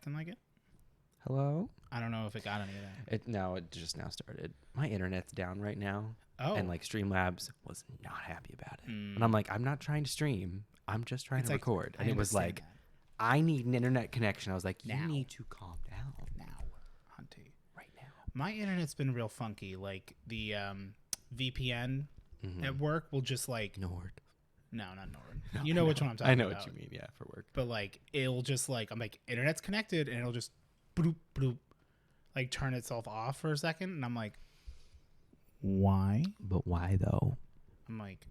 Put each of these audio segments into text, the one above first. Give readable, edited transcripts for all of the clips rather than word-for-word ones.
acting like it. Hello? I don't know if it got any of that. No, it just now started. My internet's down right now. Oh. And like Streamlabs was not happy about it. And I'm like, I'm not trying to stream. I'm just trying to record. And it was like, I need an internet connection. I was like, you need to calm down. Now, Hunty. Right now. My internet's been real funky. Like the VPN at work will just like... Nord. No, not Nord. No, you know which one I'm talking about. I know what you mean, yeah, for work. But like, it'll just like, I'm like, internet's connected, and it'll just bloop, bloop, like turn itself off for a second. And I'm like, why? But why though? I'm like,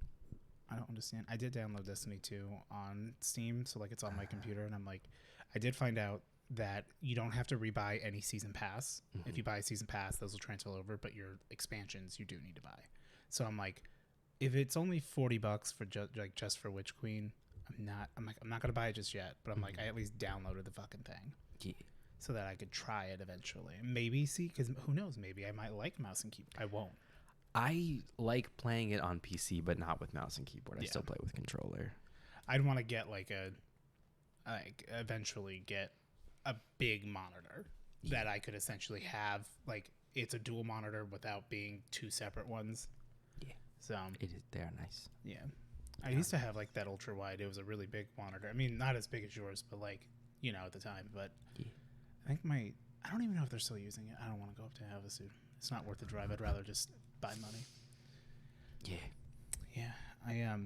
I don't understand. I did download Destiny 2 on Steam, so like it's on my computer, and I'm like, I did find out that you don't have to rebuy any season pass. If you buy a season pass, those will transfer over, but your expansions you do need to buy. So I'm like, if it's only $40 for just for Witch Queen, I'm not gonna buy it just yet. But I'm like, I at least downloaded the fucking thing, so that I could try it eventually. Maybe see, because who knows? Maybe I might like mouse and keyboard. I won't. I like playing it on PC, but not with mouse and keyboard. I still play with controller. I'd want to get eventually get a big monitor that I could essentially have. Like, it's a dual monitor without being two separate ones. Yeah. So they're nice. Yeah. I used to have like that ultra wide. It was a really big monitor. I mean, not as big as yours, but like, you know, at the time. But I think I don't even know if they're still using it. I don't want to go up to Havasu. It's not worth the drive. I'd rather just buy money. Yeah. Yeah.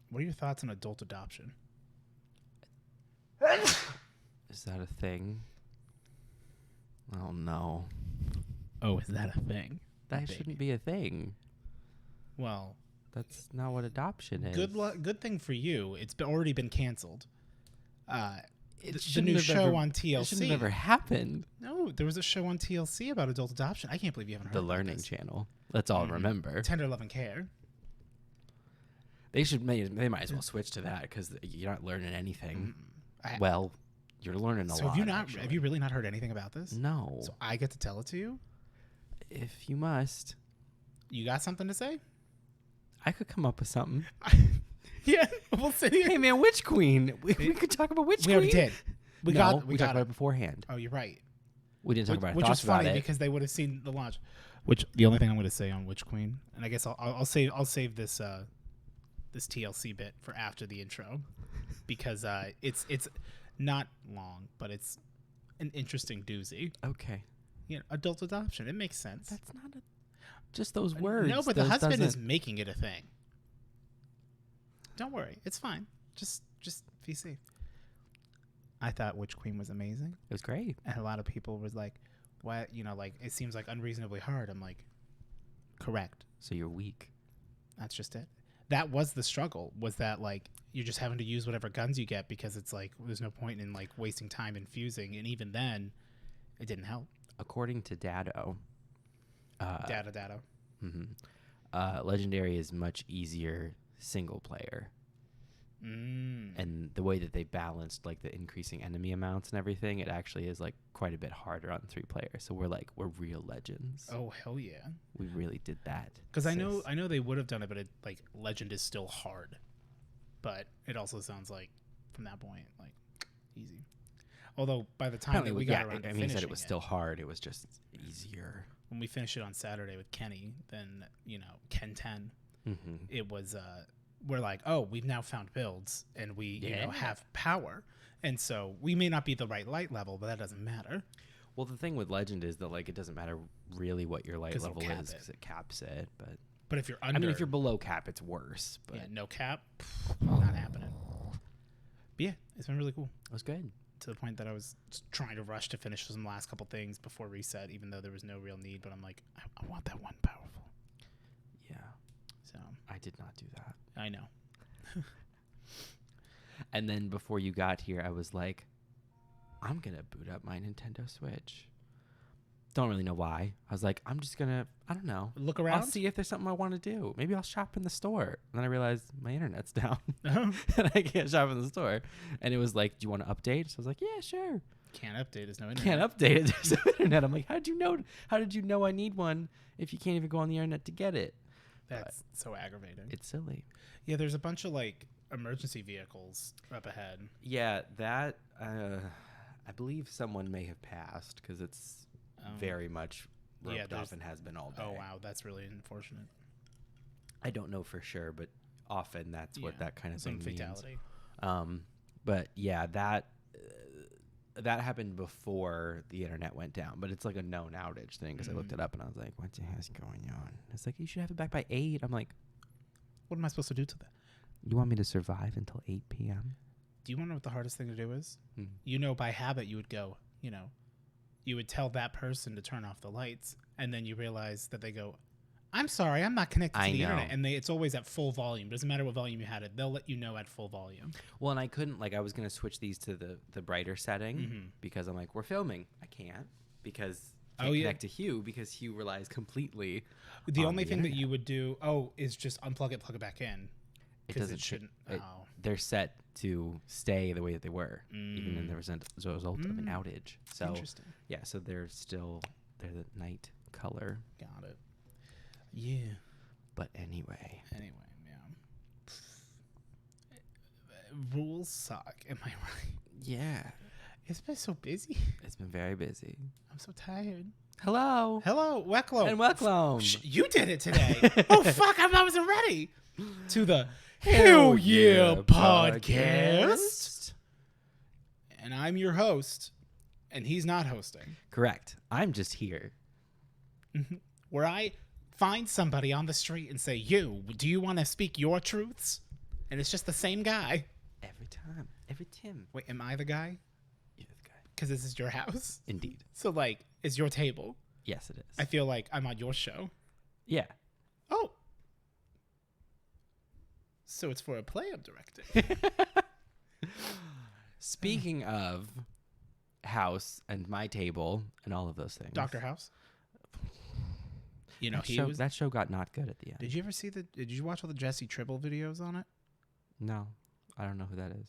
What are your thoughts on adult adoption? Is that a thing? Oh no. Oh, is that a thing? That shouldn't be a thing. Well, that's not what adoption is. Good thing for you. It's already been canceled. The new show on TLC. It should have never happened. No, there was a show on TLC about adult adoption. I can't believe you haven't heard The Learning Channel. Let's all remember. Tender Love and Care. They might as well switch to that because you're not learning anything. Well, you're learning a lot. Have you really not heard anything about this? No. So I get to tell it to you? If you must. You got something to say? I could come up with something. Yeah, we'll sit here. Hey man, Witch Queen. We could talk about Witch Queen. We already did. We talked about it beforehand. Oh, you're right. We didn't talk about it. Which was funny because they would have seen the launch. Which the only thing I'm going to say on Witch Queen, and I guess I'll save this this TLC bit for after the intro, because it's not long, but it's an interesting doozy. Okay. You know, adult adoption. It makes sense. That's not just those words. No, but the husband is making it a thing. Don't worry, it's fine. Just be safe. I thought Witch Queen was amazing. It was great, and a lot of people was like, "What? You know, like it seems like unreasonably hard." I'm like, correct. So you're weak. That's just it. That was the struggle. Was that like you're just having to use whatever guns you get because it's like there's no point in like wasting time infusing, and even then, it didn't help. According to Dado. Dado. Legendary is much easier single player, and the way that they balanced like the increasing enemy amounts and everything, it actually is like quite a bit harder on 3 players. So we're real legends. Oh hell yeah, we really did that. Because I know they would have done it, but like legend is still hard. But it also sounds like from that point like easy. Although by the time that we got around to finishing, he said it was still hard. It was just easier. When we finished it on Saturday with Kenny, then Ken 10, it was we're like, oh, we've now found builds and we have power, and so we may not be the right light level, but that doesn't matter. Well, the thing with legend is that like it doesn't matter really what your light level is because it caps it. But if you're under, I mean, if you're below cap, it's worse. But no cap, not happening. But yeah, it's been really cool. It was good. To the point that I was trying to rush to finish some last couple things before reset, even though there was no real need. But I'm like, I want that one powerful. Yeah. So I did not do that. I know. And then before you got here, I was like, I'm going to boot up my Nintendo Switch. Don't really know why. I was like, I'm just going to, I don't know. Look around? I'll see if there's something I want to do. Maybe I'll shop in the store. And then I realized my internet's down. And I can't shop in the store. And it was like, do you want to update? So I was like, yeah, sure. Can't update. There's no internet. Can't update it. There's no internet. I'm like, how did you know I need one if you can't even go on the internet to get it? That's so aggravating. It's silly. Yeah, there's a bunch of like emergency vehicles up ahead. Yeah, that I believe someone may have passed because it's very much roped off and has been all day. Oh, wow. That's really unfortunate. I don't know for sure, but often that's what that kind of thing fatality. means. But yeah, that happened before the internet went down, but it's like a known outage thing because I looked it up and I was like, what the heck's going on? It's like, you should have it back by 8. I'm like, what am I supposed to do to that? You want me to survive until 8 p.m.? Do you want to know what the hardest thing to do is? Hmm. You know, by habit, you would go, you would tell that person to turn off the lights, and then you realize that they go, I'm sorry, I'm not connected to the internet. And it's always at full volume. Doesn't matter what volume you had it. They'll let you know at full volume. Well, and I couldn't, I was going to switch these to the brighter setting because I'm like, we're filming. I can't because I can't connect to Hewll because Hewll relies completely The on only the thing internet. that you would do, is just unplug it, plug it back in. It doesn't. Shouldn't. They're set to stay the way that they were, even in the result of an outage. So, interesting. Yeah, so they're the night color. Got it. Yeah. But anyway, yeah. Rules suck. Am I right? Yeah. It's been so busy. It's been very busy. I'm so tired. Hello, Wecklo. and welcome. You did it today. Oh, fuck. I wasn't ready. To the Hell Yeah podcast. And I'm your host. And he's not hosting. Correct. I'm just here. Where I find somebody on the street and say, do you want to speak your truths? And it's just the same guy. Every time. Every Tim. Wait, am I the guy? You're the guy. Because this is your house? Indeed. So, it's your table. Yes, it is. I feel like I'm on your show. Yeah. Oh. So it's for a play I'm directing. Speaking of house and my table and all of those things. Dr. House? That show got not good at the end. Did you ever did you watch all the Jesse Tribble videos on it? No. I don't know who that is.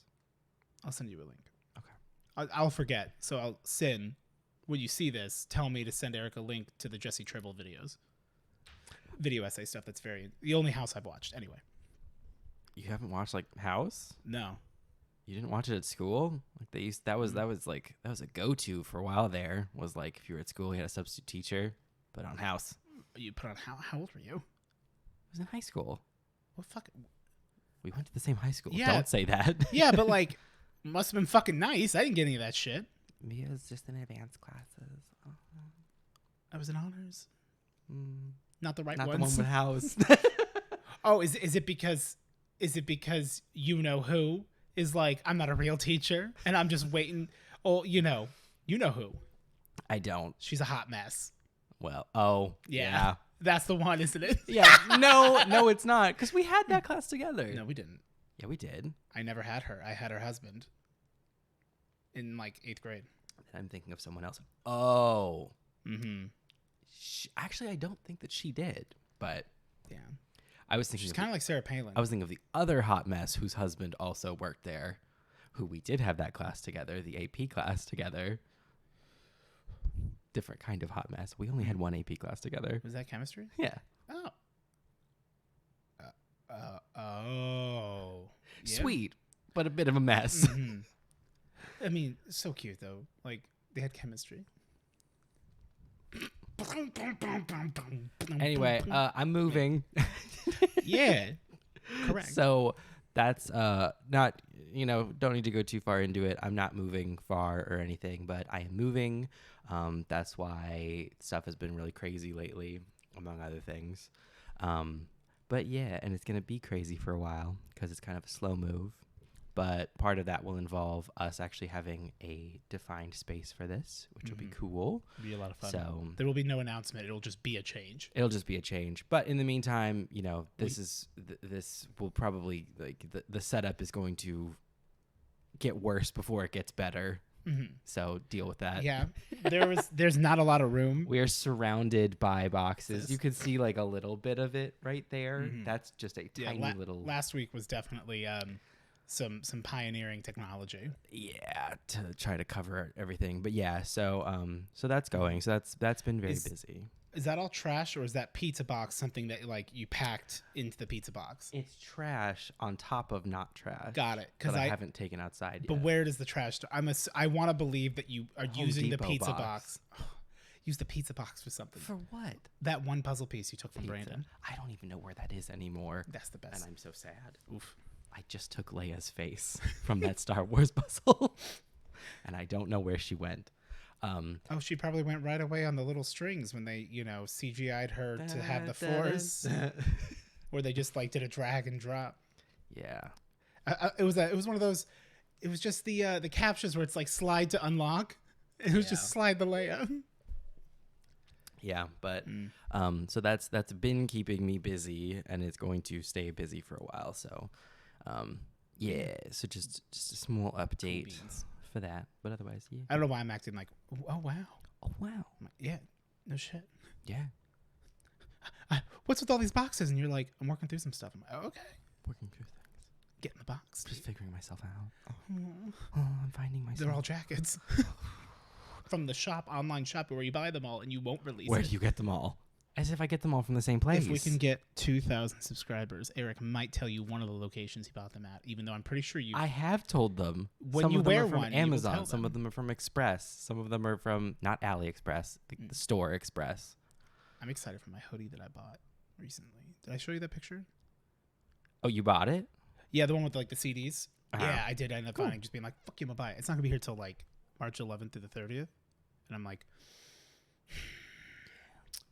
I'll send you a link. Okay. I'll forget. So I'll send, when you see this, tell me to send Eric a link to the Jesse Tribble videos. Video essay stuff that's the only House I've watched. Anyway. You haven't watched House? No. You didn't watch it at school? That was a go-to for a while there. Was if you were at school, you had a substitute teacher, put on House. You put on how old were you? I was in high school. What fuck? We went to the same high school. Yeah. Don't say that. Yeah, but must have been fucking nice. I didn't get any of that shit. Maybe it was just in advanced classes. I was in honors. Not the right Not ones. the one with House. Oh, is it because you know who is I'm not a real teacher and I'm just waiting. Oh, you know who. I don't. She's a hot mess. Well, yeah. That's the one, isn't it? Yeah. No, it's not. Because we had that class together. No, we didn't. Yeah, we did. I never had her. I had her husband in 8th grade. I'm thinking of someone else. Oh. Mm-hmm. Actually, I don't think that she did. But yeah, I was thinking she's kind of like Sarah Palin. I was thinking of the other hot mess whose husband also worked there, who we did have that class together, the AP class together. Different kind of hot mess. We only had one AP class together. Was that chemistry? Yeah. Oh. Oh. Yeah. Sweet, but a bit of a mess. Mm-hmm. I mean, so cute though. They had chemistry. Anyway, I'm moving. Yeah. Correct. So that's not, don't need to go too far into it. I'm not moving far or anything, but I am moving. That's why stuff has been really crazy lately, among other things. But yeah, and it's going to be crazy for a while because it's kind of a slow move. But part of that will involve us actually having a defined space for this, which will be cool. It'll be a lot of fun. So there will be no announcement. It'll just be a change. It'll just be a change. But in the meantime, this will probably the setup is going to get worse before it gets better. Mm-hmm. So deal with that. Yeah, there's not a lot of room. We are surrounded by boxes. You can see a little bit of it right there. Mm-hmm. That's just a tiny little. Last week was definitely some pioneering technology. Yeah, to try to cover everything. But yeah, so that's going. So that's been very busy. Is that all trash, or is that pizza box something that like you packed into the pizza box? It's trash on top of not trash. Got it. Because I haven't taken outside yet. But where does the trash? I want to believe that you are Home using Depot the pizza box. Use the pizza box for something. For what? That one puzzle piece you took from Brandon. I don't even know where that is anymore. That's the best. And I'm so sad. Oof. I just took Leia's face from that Star Wars puzzle, and I don't know where she went. She probably went right away on the little strings when they, CGI'd her to have the force, or they just like did a drag and drop. Yeah, it was one of those. It was just the captions where it's like slide to unlock. It was just slide the Leia. Yeah, but so that's been keeping me busy, and it's going to stay busy for a while. So, so just a small update for that, but otherwise, yeah. I don't know why I'm acting like, oh wow, I'm like, yeah, no shit, yeah. What's with all these boxes? And you're like, I'm working through some stuff. I'm like, okay, working through things, get in the box, just figuring myself out. I'm finding myself. They're all jackets from the online shop where you buy them all and you won't release. Where do you get them all? As if I get them all from the same place. If we can get 2,000 subscribers, Eric might tell you one of the locations he bought them at, even though I'm pretty sure I have told them. When some you of them wear are from one, Amazon. Some of them are from Express. Some of them are from not AliExpress, the store Express. I'm excited for my hoodie that I bought recently. Did I show you that picture? Oh, you bought it? Yeah, the one with like the CDs. Uh-huh. Yeah, I did end up buying, just being like, fuck you, I'm gonna buy it. It's not gonna be here till like March 11th through the 30th. And I'm like,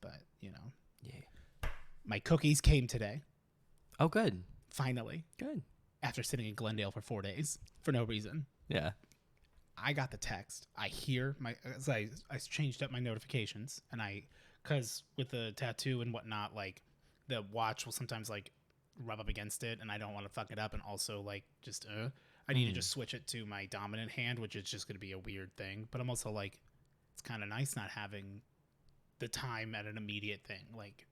but yeah. My cookies came today. Oh, good. Finally. Good. After sitting in Glendale for 4 days for no reason. Yeah. I got the text. I hear I changed up my notifications, and because with the tattoo and whatnot, like the watch will sometimes like rub up against it, and I don't want to fuck it up, and also like just I need to just switch it to my dominant hand, which is just going to be a weird thing. But I'm also like, it's kind of nice not having the time at an immediate thing, like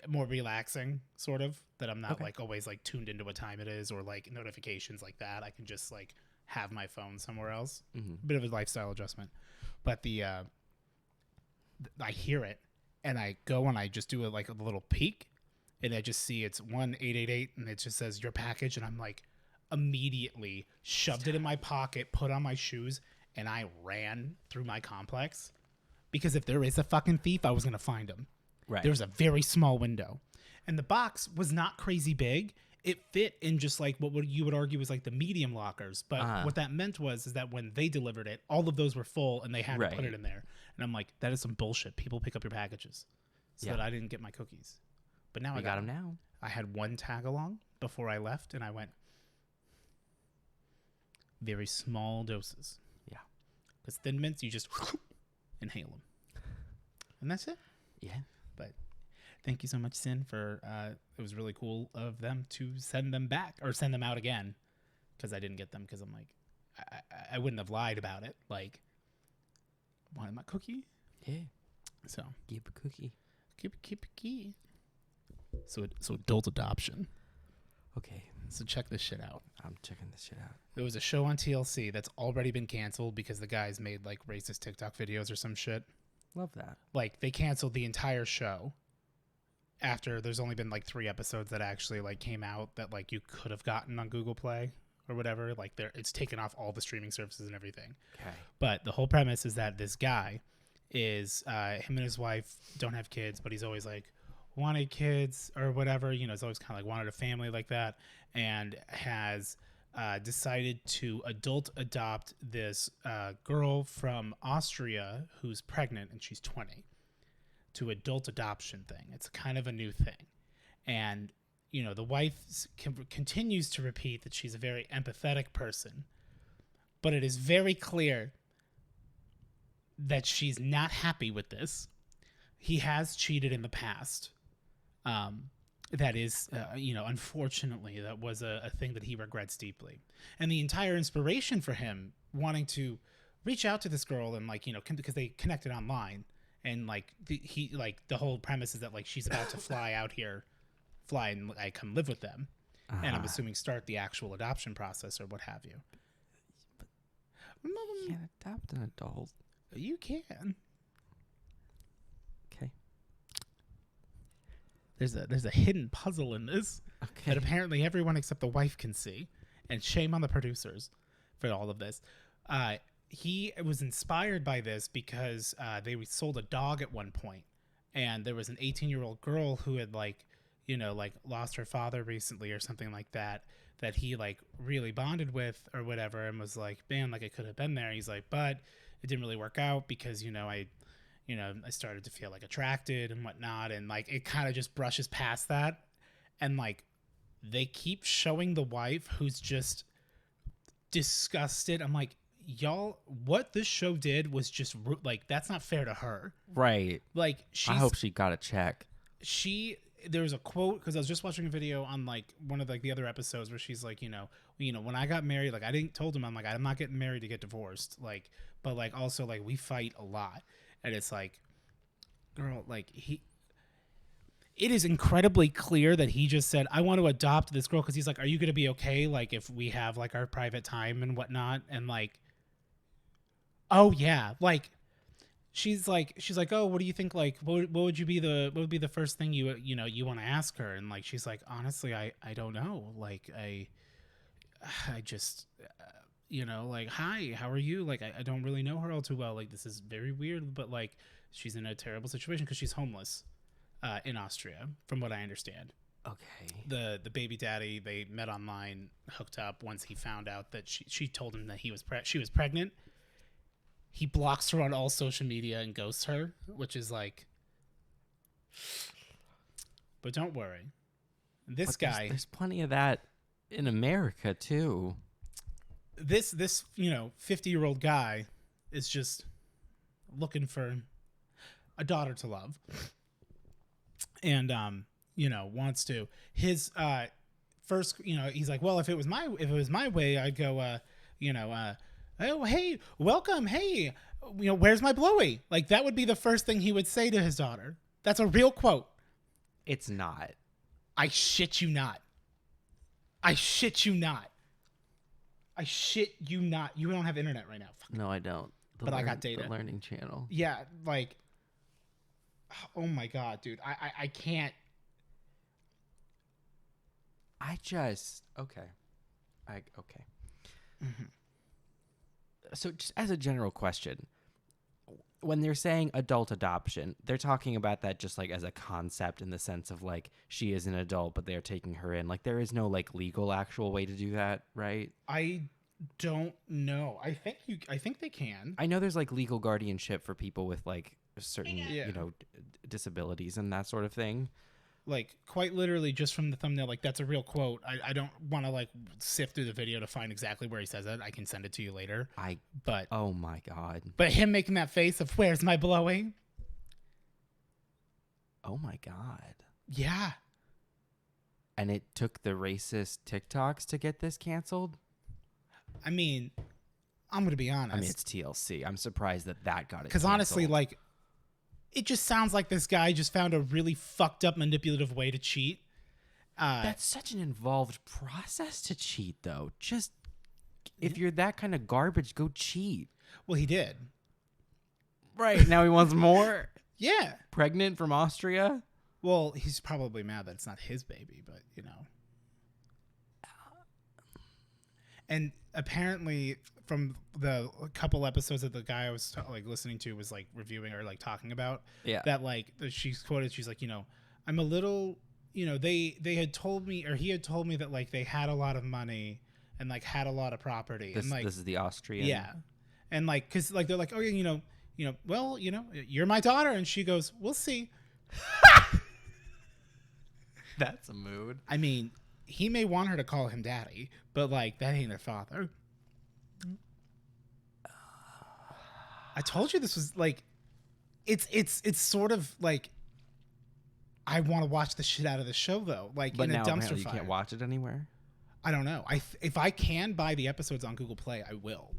more relaxing, sort of, that I'm not like always like tuned into what time it is or like notifications like that. I can just like have my phone somewhere else. Bit of a lifestyle adjustment, but I hear it, and I go and I just do it like a little peek, and I just see it's 1888, and it just says your package, and I'm like immediately shoved it in my pocket, put on my shoes, and I ran through my complex, because if there is a fucking thief, I was gonna find him. Right. There was a very small window, and the box was not crazy big. It fit in just like what you would argue was like the medium lockers. But what that meant is that when they delivered it, all of those were full, and they had to put it in there. And I'm like, that is some bullshit. People pick up your packages, so that I didn't get my cookies. But now I got them now. I had one tag along before I left, and I went very small doses. Yeah, because Thin Mints, you just inhale them, and that's it. Yeah. But thank you so much, Sin, for it was really cool of them to send them back or send them out again, because I didn't get them, because I'm like, I wouldn't have lied about it. Like, wanted my cookie. Yeah. So keep a cookie. Keep a key. So adult adoption. Okay. So check this shit out. I'm checking this shit out. There was a show on TLC that's already been canceled because the guys made like racist TikTok videos or some shit. Love that. Like, they canceled the entire show after there's only been like 3 episodes that actually like came out that like you could have gotten on Google Play or whatever. Like, it's taken off all the streaming services and everything. Okay. But the whole premise is that this guy is him and his wife don't have kids, but he's always like wanted kids or whatever. You know, he's always kind of like wanted a family like that, and has decided to adult adopt this girl from Austria who's pregnant, and she's 20, to adult adoption thing. It's kind of a new thing. And, you know, the wife continues to repeat that she's a very empathetic person, but it is very clear that she's not happy with this. He has cheated in the past. That is, you know, unfortunately, that was a thing that he regrets deeply. And the entire inspiration for him wanting to reach out to this girl and, like, you know, because they connected online, and like the whole premise is that like she's about to fly and like come live with them, and I'm assuming start the actual adoption process or what have you. But you can't adopt an adult. You can. Okay. there's a hidden puzzle in this Okay. that apparently everyone except the wife can see, and shame on the producers for all of this. He was inspired by this because they sold a dog at one point, and there was an 18-year-old girl who had like lost her father recently or something like that he like really bonded with or whatever, and was like, man, like I could have been there. He's like, but it didn't really work out because I started to feel like attracted and whatnot, and like it kind of just brushes past that, and like they keep showing the wife who's just disgusted. I'm like, y'all, what this show did was just like, that's not fair to her. Right. Like, I hope she got a check. There was a quote, because I was just watching a video on like one of like the other episodes where she's like, when I got married, like I didn't told him, I'm like, I'm not getting married to get divorced, like, but like also like we fight a lot, and it's like, girl, like it is incredibly clear that he just said, I want to adopt this girl, because he's like, are you going to be okay, like, if we have, like, our private time and whatnot? And, like, oh, yeah. Like, she's like, oh, what do you think, like, what would be the first thing you want to ask her? And, like, she's like, honestly, I don't know. Like, I just, like, hi, how are you? Like, I don't really know her all too well. Like, this is very weird, but, like, she's in a terrible situation because she's homeless. In Austria, from what I understand. Okay. The baby daddy, they met online, hooked up. Once he found out that she told him that she was pregnant, he blocks her on all social media and ghosts her, which is like. But don't worry, this guy. There's plenty of that in America too. This 50-year-old guy is just looking for a daughter to love. And wants to his first, he's like, well, if it was my way, I'd go, oh, hey, welcome, hey, where's my blowy? Like, that would be the first thing he would say to his daughter. That's a real quote. It's not. I shit you not. I shit you not. I shit you not. You don't have internet right now. Fuck. No, I don't. But I got data. The Learning Channel. Yeah, like. Oh my god, dude. I can't. Okay. Okay. Mm-hmm. So just as a general question, when they're saying adult adoption, they're talking about that just like as a concept, in the sense of like she is an adult, but they're taking her in. Like there is no like legal actual way to do that, right? I don't know. I think they can. I know there's like legal guardianship for people with like certain disabilities and that sort of thing. Like quite literally, just from the thumbnail, like that's a real quote. I don't want to like sift through the video to find exactly where he says it. I can send it to you later. But oh my god. But him making that face of where's my blowy? Oh my god. Yeah. And it took the racist TikToks to get this canceled? I mean, I'm going to be honest. I mean, it's TLC. I'm surprised that got it canceled. Because honestly, like, it just sounds like this guy just found a really fucked up manipulative way to cheat. That's such an involved process to cheat, though. Just, if you're that kind of garbage, go cheat. Well, he did. Right. Now he wants more? Yeah. Pregnant from Austria? Well, he's probably mad that it's not his baby, but, And apparently, from the couple episodes that the guy I was listening to was like reviewing or like talking about, that like she's quoted, she's like, I'm a little, they had told me, or he had told me that like they had a lot of money and like had a lot of property. This is the Austrian. Yeah, and like because like they're like, oh yeah, well, you're my daughter, and she goes, we'll see. That's a mood. I mean, he may want her to call him daddy, but like that ain't their father. I told you this was like, it's sort of like, I want to watch the shit out of the show though, like but in now a dumpster fire. You can't watch it anywhere. I don't know. If I can buy the episodes on Google Play, I will.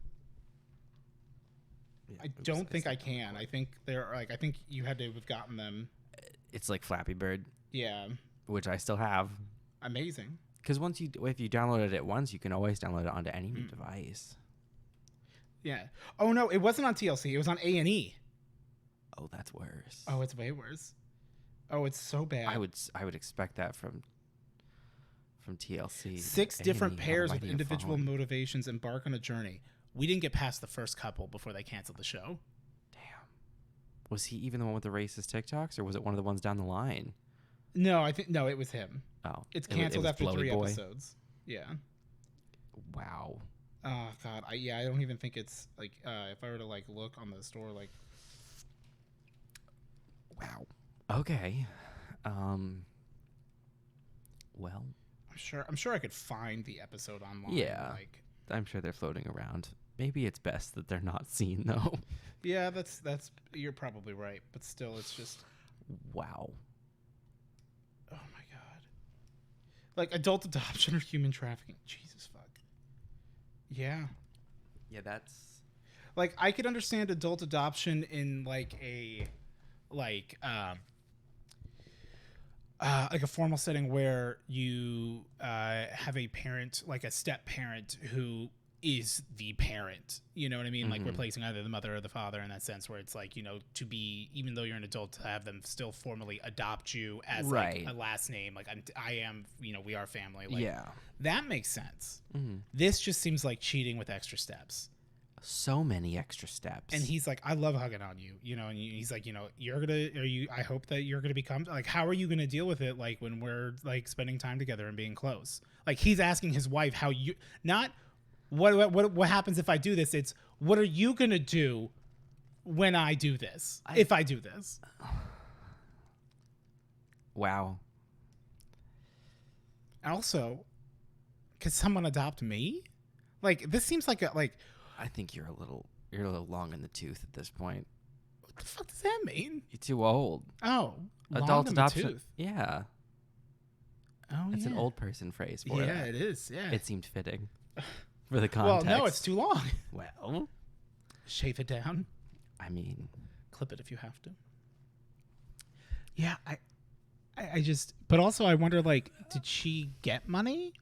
Yeah, I don't think I can. I think they're like, I think you had to have gotten them. It's like Flappy Bird. Yeah. Which I still have. Amazing. Because if you downloaded it once, you can always download it onto any new device. Yeah. Oh no, it wasn't on TLC. It was on A&E. Oh, that's worse. Oh, it's way worse. Oh, it's so bad. I would expect that from TLC. 6 different A&E, pairs how with mighty individual have fallen. motivations embark on a journey. We didn't get past the first couple before they canceled the show. Damn. Was he even the one with the racist TikToks, or was it one of the ones down the line? No, it was him. Oh, It's it canceled was after Blowy 3 Boy? episodes. Yeah. Wow. Oh God. I don't even think it's like if I were to like look on the store like. Wow. Okay. Well, I'm sure I could find the episode online. Yeah. Like, I'm sure they're floating around. Maybe it's best that they're not seen though. yeah, that's you're probably right, but still, it's just. Wow. Oh my God. Like adult adoption or human trafficking. Jesus fuck. Yeah. Yeah, that's Like I could understand adult adoption in like a formal setting where you have a parent, like a step parent who is the parent, you know what I mean? Like replacing either the mother or the father in that sense, where it's like, you know, to be, even though you're an adult, to have them still formally adopt you as Right. like a last name. Like I am, you know, we are family. Like, yeah. that makes sense. Mhm. This just seems like cheating with extra steps. So many extra steps. And he's like, I love hugging on you, you know, and he's like, you know, I hope that you're going to become like, how are you going to deal with it? Like when we're like spending time together and being close, like he's asking his wife how you, not what happens if I do this? It's what are you going to do when I do this? If I do this. Wow. Also, could someone adopt me? Like this seems like I think you're a little long in the tooth at this point. what the fuck does that mean? You're too old. Oh, long Adult in the adoption. tooth. Yeah. Oh, It's yeah. an old person phrase for Yeah, that. it is. Yeah. It seemed fitting for the well, context. no, it's too long. Well, Shave it down. I mean, Clip it if you have to. Yeah, I just, but also I wonder, like, did she get money?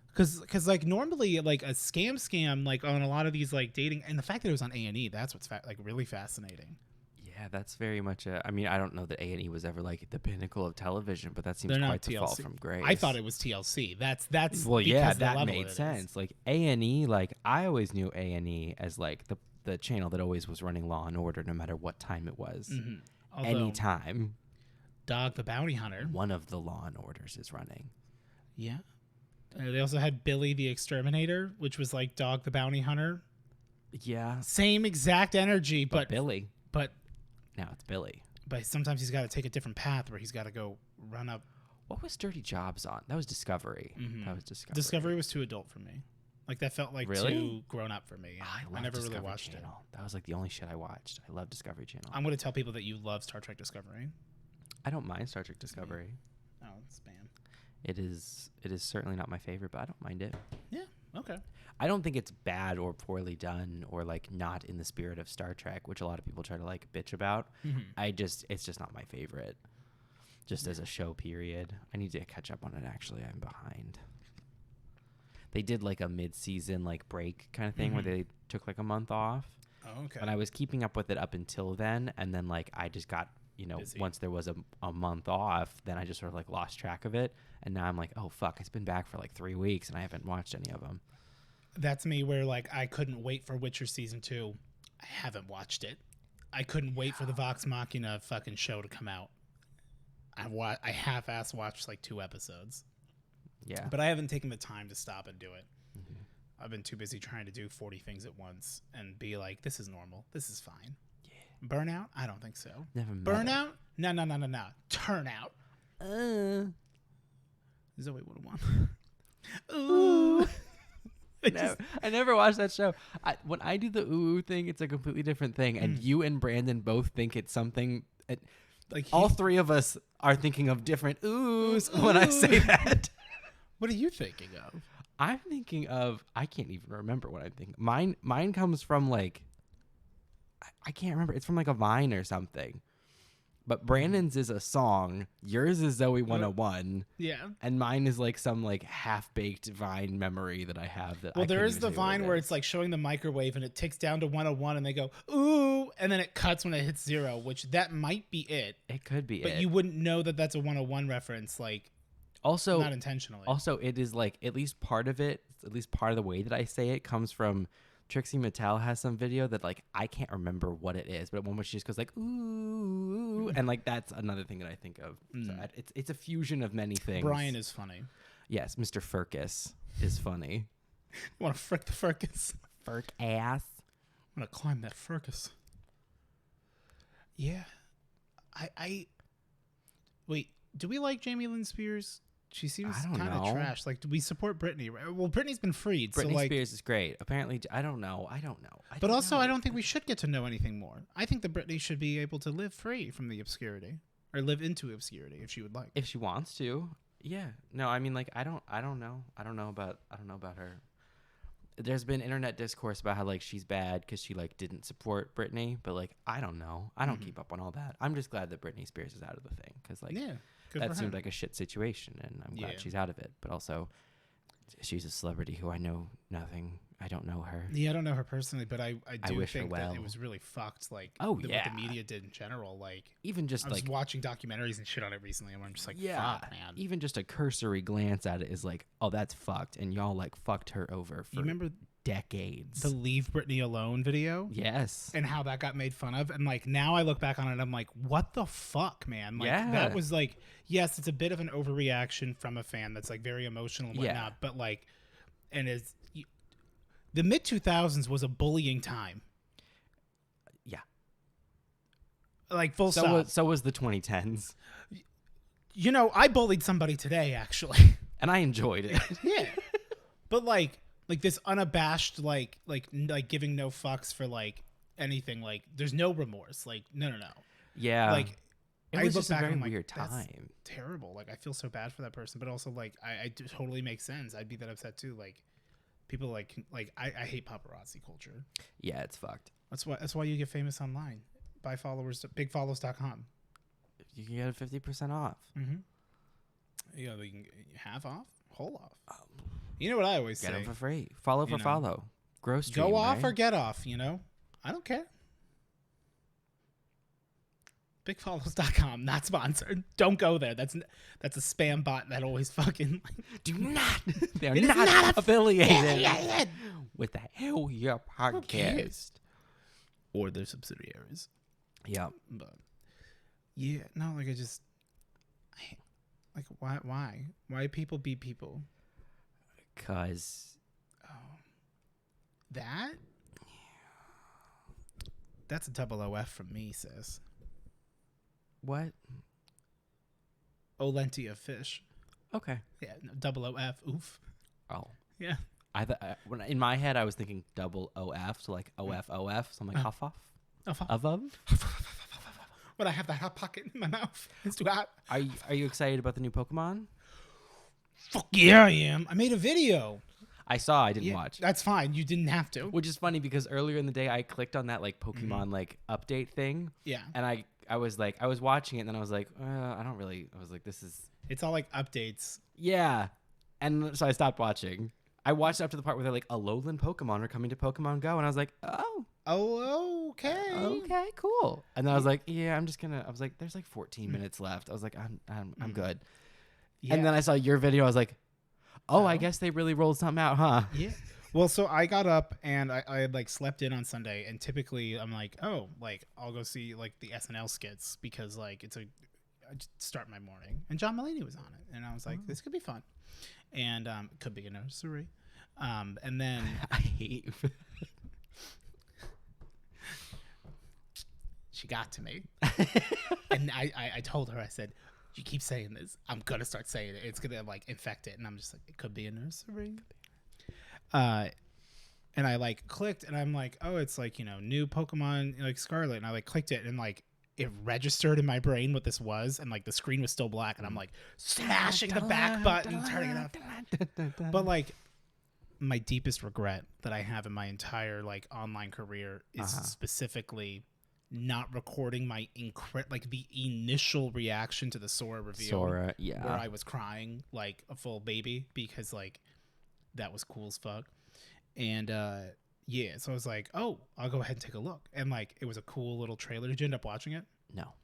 Because like normally like a scam like on a lot of these like dating, and the fact that it was on A&E, that's what's like really fascinating. yeah, that's very much I mean, I don't know that A&E was ever like the pinnacle of television, but that seems They're not quite the fall TLC. from grace. I thought it was TLC. That's Well, yeah, because the that level made it is. sense. Like A&E, like I always knew A&E as like the channel that always was running Law and Order, no matter what time it was. Mm-hmm. Although, Anytime Dog the Bounty Hunter. one of the Law and Orders is running. Yeah. They also had Billy the Exterminator, which was like Dog the Bounty Hunter. Yeah, Same exact energy, but Billy. but Now it's Billy. sometimes he's got to take a different path where he's got to go run up. What was Dirty Jobs on? That was Discovery. Mhm. That was Discovery. Discovery was too adult for me. Like that felt like Really? too grown up for me. I I never Discovery really watched Channel. That was like the only shit I watched. I love Discovery Channel. it. I'm going to tell people that you love Star Trek Discovery. I don't mind Star Trek Discovery. Oh, spam. It is certainly not my favorite, but I don't mind it. Yeah. Okay. I don't think it's bad or poorly done or like not in the spirit of Star Trek, which a lot of people try to like bitch about. Mm-hmm. It's just not my favorite. Just as a show period. I need to catch up on it actually. I'm behind. They did like a mid-season like break kind of thing where they took like a month off. Oh, okay. And I was keeping up with it up until then, and then like I just got, you know, Busy. once there was a month off, then I just sort of like lost track of it, and now I'm like, oh fuck, it's been back for like 3 weeks and I haven't watched any of them. That's me where like I couldn't wait for Witcher season 2. I haven't watched it. I couldn't wait for the Vox Machina fucking show to come out. I half-ass watched like 2 episodes. Yeah. But I haven't taken the time to stop and do it. Mhm. I've been too busy trying to do 40 things at once and be like, this is normal. This is fine. Yeah. Burnout? I don't think so. Never met Burnout? No. Turnout. Zoe would have won. Ooh. I never watched that show. When I do the ooh thing, it's a completely different thing. And you and Brandon both think it's something. Like all 3 of us are thinking of different oohs when I say that. What are you thinking of? I'm thinking of, I can't even remember what I'm thinking. Mine comes from like, I can't remember. It's from like a Vine or something. But Brandon's is a song. Yours is Zoe 101. Yeah. And mine is like some like half-baked Vine memory that I have. Well, there is the Vine where it's like showing the microwave and it ticks down to 101 and they go, ooh, and then it cuts when it hits 0, which that might be it. It could be but you wouldn't know that that's a 101 reference, like, also not intentionally. Also, it is like at least part of it, at least part of the way that I say it comes from Trixie Mattel has some video that like I can't remember what it is, but one where she just goes like ooh, and like that's another thing that I think of. So it's a fusion of many things. Brian is funny. Yes, Mr. Furcus is funny. You want to frick the Furcus? Furk ass. I'm gonna climb that Furcus. Yeah, I wait. Do we like Jamie Lynn Spears? She seems kind of trash. Like, do we support Britney? Well, Britney's been freed. Britney so like, Spears is great. Apparently, I don't know. But also, I don't think we should get to know anything more. I think that Britney should be able to live free from the obscurity, or live into obscurity if she would like. If she wants to, yeah. No, I mean, like, I don't know. I don't know about her. There's been internet discourse about how like she's bad because she like didn't support Britney, but like I don't know. I don't keep up on all that. I'm just glad that Britney Spears is out of the thing because like that seemed like a shit situation, and I'm glad she's out of it. But also, she's a celebrity who I know nothing. I don't know her. Yeah, I don't know her personally, but I do wish think her well. that it was really fucked. Like, what the media did in general. Like, even just I was like watching documentaries and shit on it recently, and I'm just like, fuck, man. Even just a cursory glance at it is like, oh, that's fucked, and y'all like fucked her over for decades. The Leave Britney Alone video? Yes. And how that got made fun of. And like now I look back on it, I'm like, what the fuck, man? Like that was like, yes, it's a bit of an overreaction from a fan that's like very emotional and whatnot, but like, and the mid 2000s was a bullying time. Yeah. Like full stop. So was the 2010s. You know, I bullied somebody today actually. And I enjoyed it. Yeah. But like this unabashed like giving no fucks for like anything, like there's no remorse, like no. Yeah, like it was just a very weird time. Terrible. Like I feel so bad for that person, but also like I totally makes sense. I'd be that upset too. Like people like I hate paparazzi culture. Yeah, it's fucked. That's why you get famous online. Buy followers, bigfollows.com. You can get a 50% off. Mm-hmm. Yeah, you can half off, whole off. You know what I always say? Get them for free. Follow for follow. Grow stream, go off right? or get off, you know? I don't care. Bigfollows.com, not sponsored. Don't go there. That's a spam bot that always fucking... Do not. They're not affiliated with the Hewll podcast. Or their subsidiaries. Yeah. But, yeah, no, like like, why? Why people be people? Because that's a double OF from me, sis. What? Olentia fish. Okay. Yeah, no, double OF. Oof. Oh. Yeah. When in my head I was thinking double OF, so like OF. So I'm like huff. When I have that hot pocket in my mouth, it's too hot. Are you excited about the new Pokemon? Fuck yeah, I am. I made a video. I saw. I didn't watch. That's fine. You didn't have to. Which is funny because earlier in the day I clicked on that like Pokemon like update thing. Yeah. And I was watching it and then I was like, I don't really. I was like, this is. It's all like updates. Yeah. And so I stopped watching. I watched up to the part where they're like, Alolan Pokemon are coming to Pokemon Go, and I was like, oh, okay, cool. And then I was like, yeah, I'm just gonna. I was like, there's like 14 minutes left. I was like, I'm good. Yeah. And then I saw your video. I was like, I guess they really rolled something out, huh? Yeah. Well, so I got up and I had like slept in on Sunday, and typically I'm like, I'll go see like the SNL skits because like I just start my morning, and John Mulaney was on it, and I was like, this could be fun, and it could be a nursery, and then I hate you. She got to me, and I told her, I said, you keep saying this, I'm gonna start saying it. It's gonna like infect it, and I'm just like, it could be a nursery. And I like clicked, and I'm like, it's like, new Pokemon like Scarlet, and I like clicked it, and like it registered in my brain what this was, and like the screen was still black, and I'm like smashing the back button, turning it up. But like my deepest regret that I have in my entire like online career is specifically not recording my like the initial reaction to the Sora reveal. Sora, yeah. Where I was crying like a full baby because like that was cool as fuck. And yeah, so I was like, oh, I'll go ahead and take a look. And like it was a cool little trailer. Did you end up watching it? No.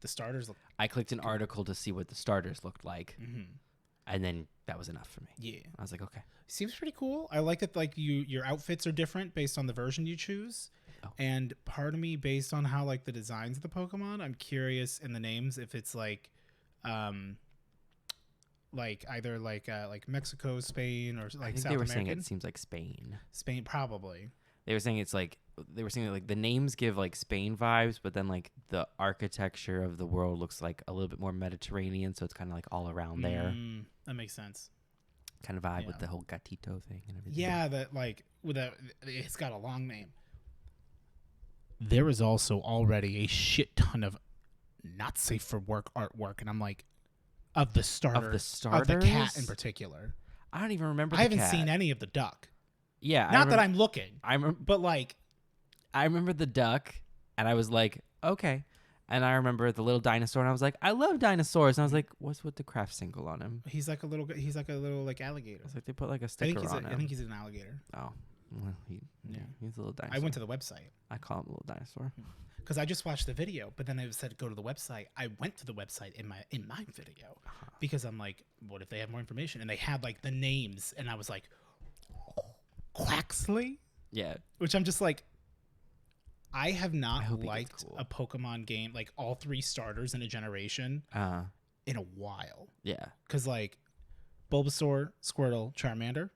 The starters look. I clicked an article to see what the starters looked like. Mm-hmm. And then that was enough for me. Yeah. I was like, okay. Seems pretty cool. I like that like your outfits are different based on the version you choose. Oh. And part of me, based on how like the designs of the Pokemon, I'm curious in the names if it's like either like Mexico, Spain, or like I think South they were American. saying it seems like Spain. Spain, probably. They were saying like the names give like Spain vibes, but then like the architecture of the world looks like a little bit more Mediterranean, so it's kind of like all around there. That makes sense. Kind of vibe with the whole gatito thing and everything. Yeah, that like with a, it's got a long name. There is also already a shit ton of not safe for work artwork, and I'm like, of the starters, of the cat in particular. I don't even remember. I haven't seen any of the duck. Yeah, not that I'm looking. But like, I remember the duck, and I was like, okay. And I remember the little dinosaur, and I was like, I love dinosaurs. And I was like, what's with the craft single on him? He's like a little like alligator. It's like they put like a sticker on him. I think he's an alligator. Oh, well, he's a little dinosaur. I went to the website. I call him a little dinosaur. Because I just watched the video, but then it said go to the website. I went to the website in my video because I'm like, what if they have more information? And they had like the names, and I was like, Quaxley? Yeah. Which I'm just like, I have not liked a Pokemon game, like all three starters in a generation, in a while. Yeah. Because like Bulbasaur, Squirtle, Charmander,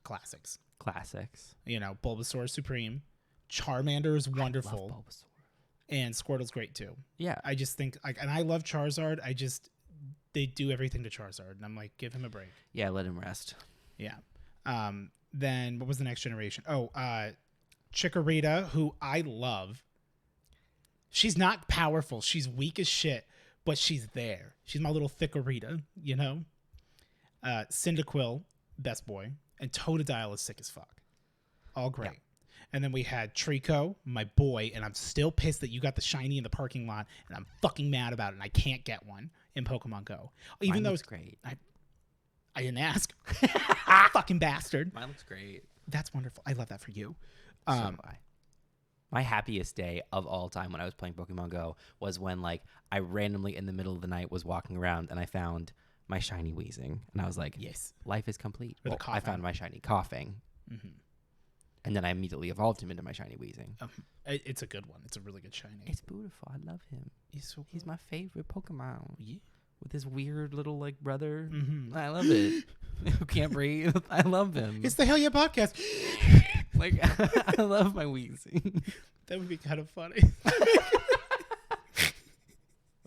classics. You know, Bulbasaur Supreme. Charmander is wonderful. I love Bulbasaur. And Squirtle's great too. Yeah. I just think, like, and I love Charizard. They do everything to Charizard. And I'm like, give him a break. Yeah, let him rest. Yeah. Then what was the next generation? Oh, Chikorita, who I love. She's not powerful. She's weak as shit, but she's there. She's my little Thickerita, you know? Cyndaquil, best boy. And Totodile is sick as fuck. All great. Yeah. And then we had Trico, my boy, and I'm still pissed that you got the shiny in the parking lot, and I'm fucking mad about it, and I can't get one in Pokemon Go. Even though it's great. I didn't ask. Fucking bastard. Mine looks great. That's wonderful. I love that for you. So do I. My happiest day of all time when I was playing Pokemon Go was when, like, I randomly in the middle of the night was walking around and I found my shiny Weezing, and I was like, "Yes, life is complete." Well, I found my shiny Coughing, and then I immediately evolved him into my shiny Weezing. It's a good one. It's a really good shiny. It's beautiful. I love him. He's my favorite Pokemon. Yeah. With his weird little like brother. I love it. Who can't breathe. I love him. It's the Hell Yeah podcast. Like, I love my Weezing. That would be kind of funny.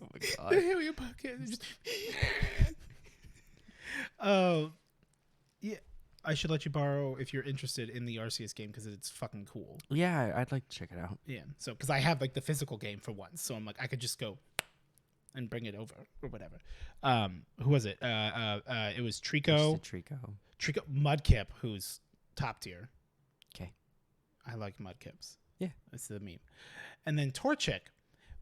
Oh my god. The Hell Yeah podcast. Just oh, yeah. I should let you borrow if you're interested in the Arceus game because it's fucking cool. Yeah, I'd like to check it out. Yeah. So, because I have like the physical game for once, so I'm like, I could just go and bring it over or whatever. Who was it? It was Trico. Trico Mudkip, who's top tier. Okay. I like Mudkips. Yeah. That's the meme. And then Torchic,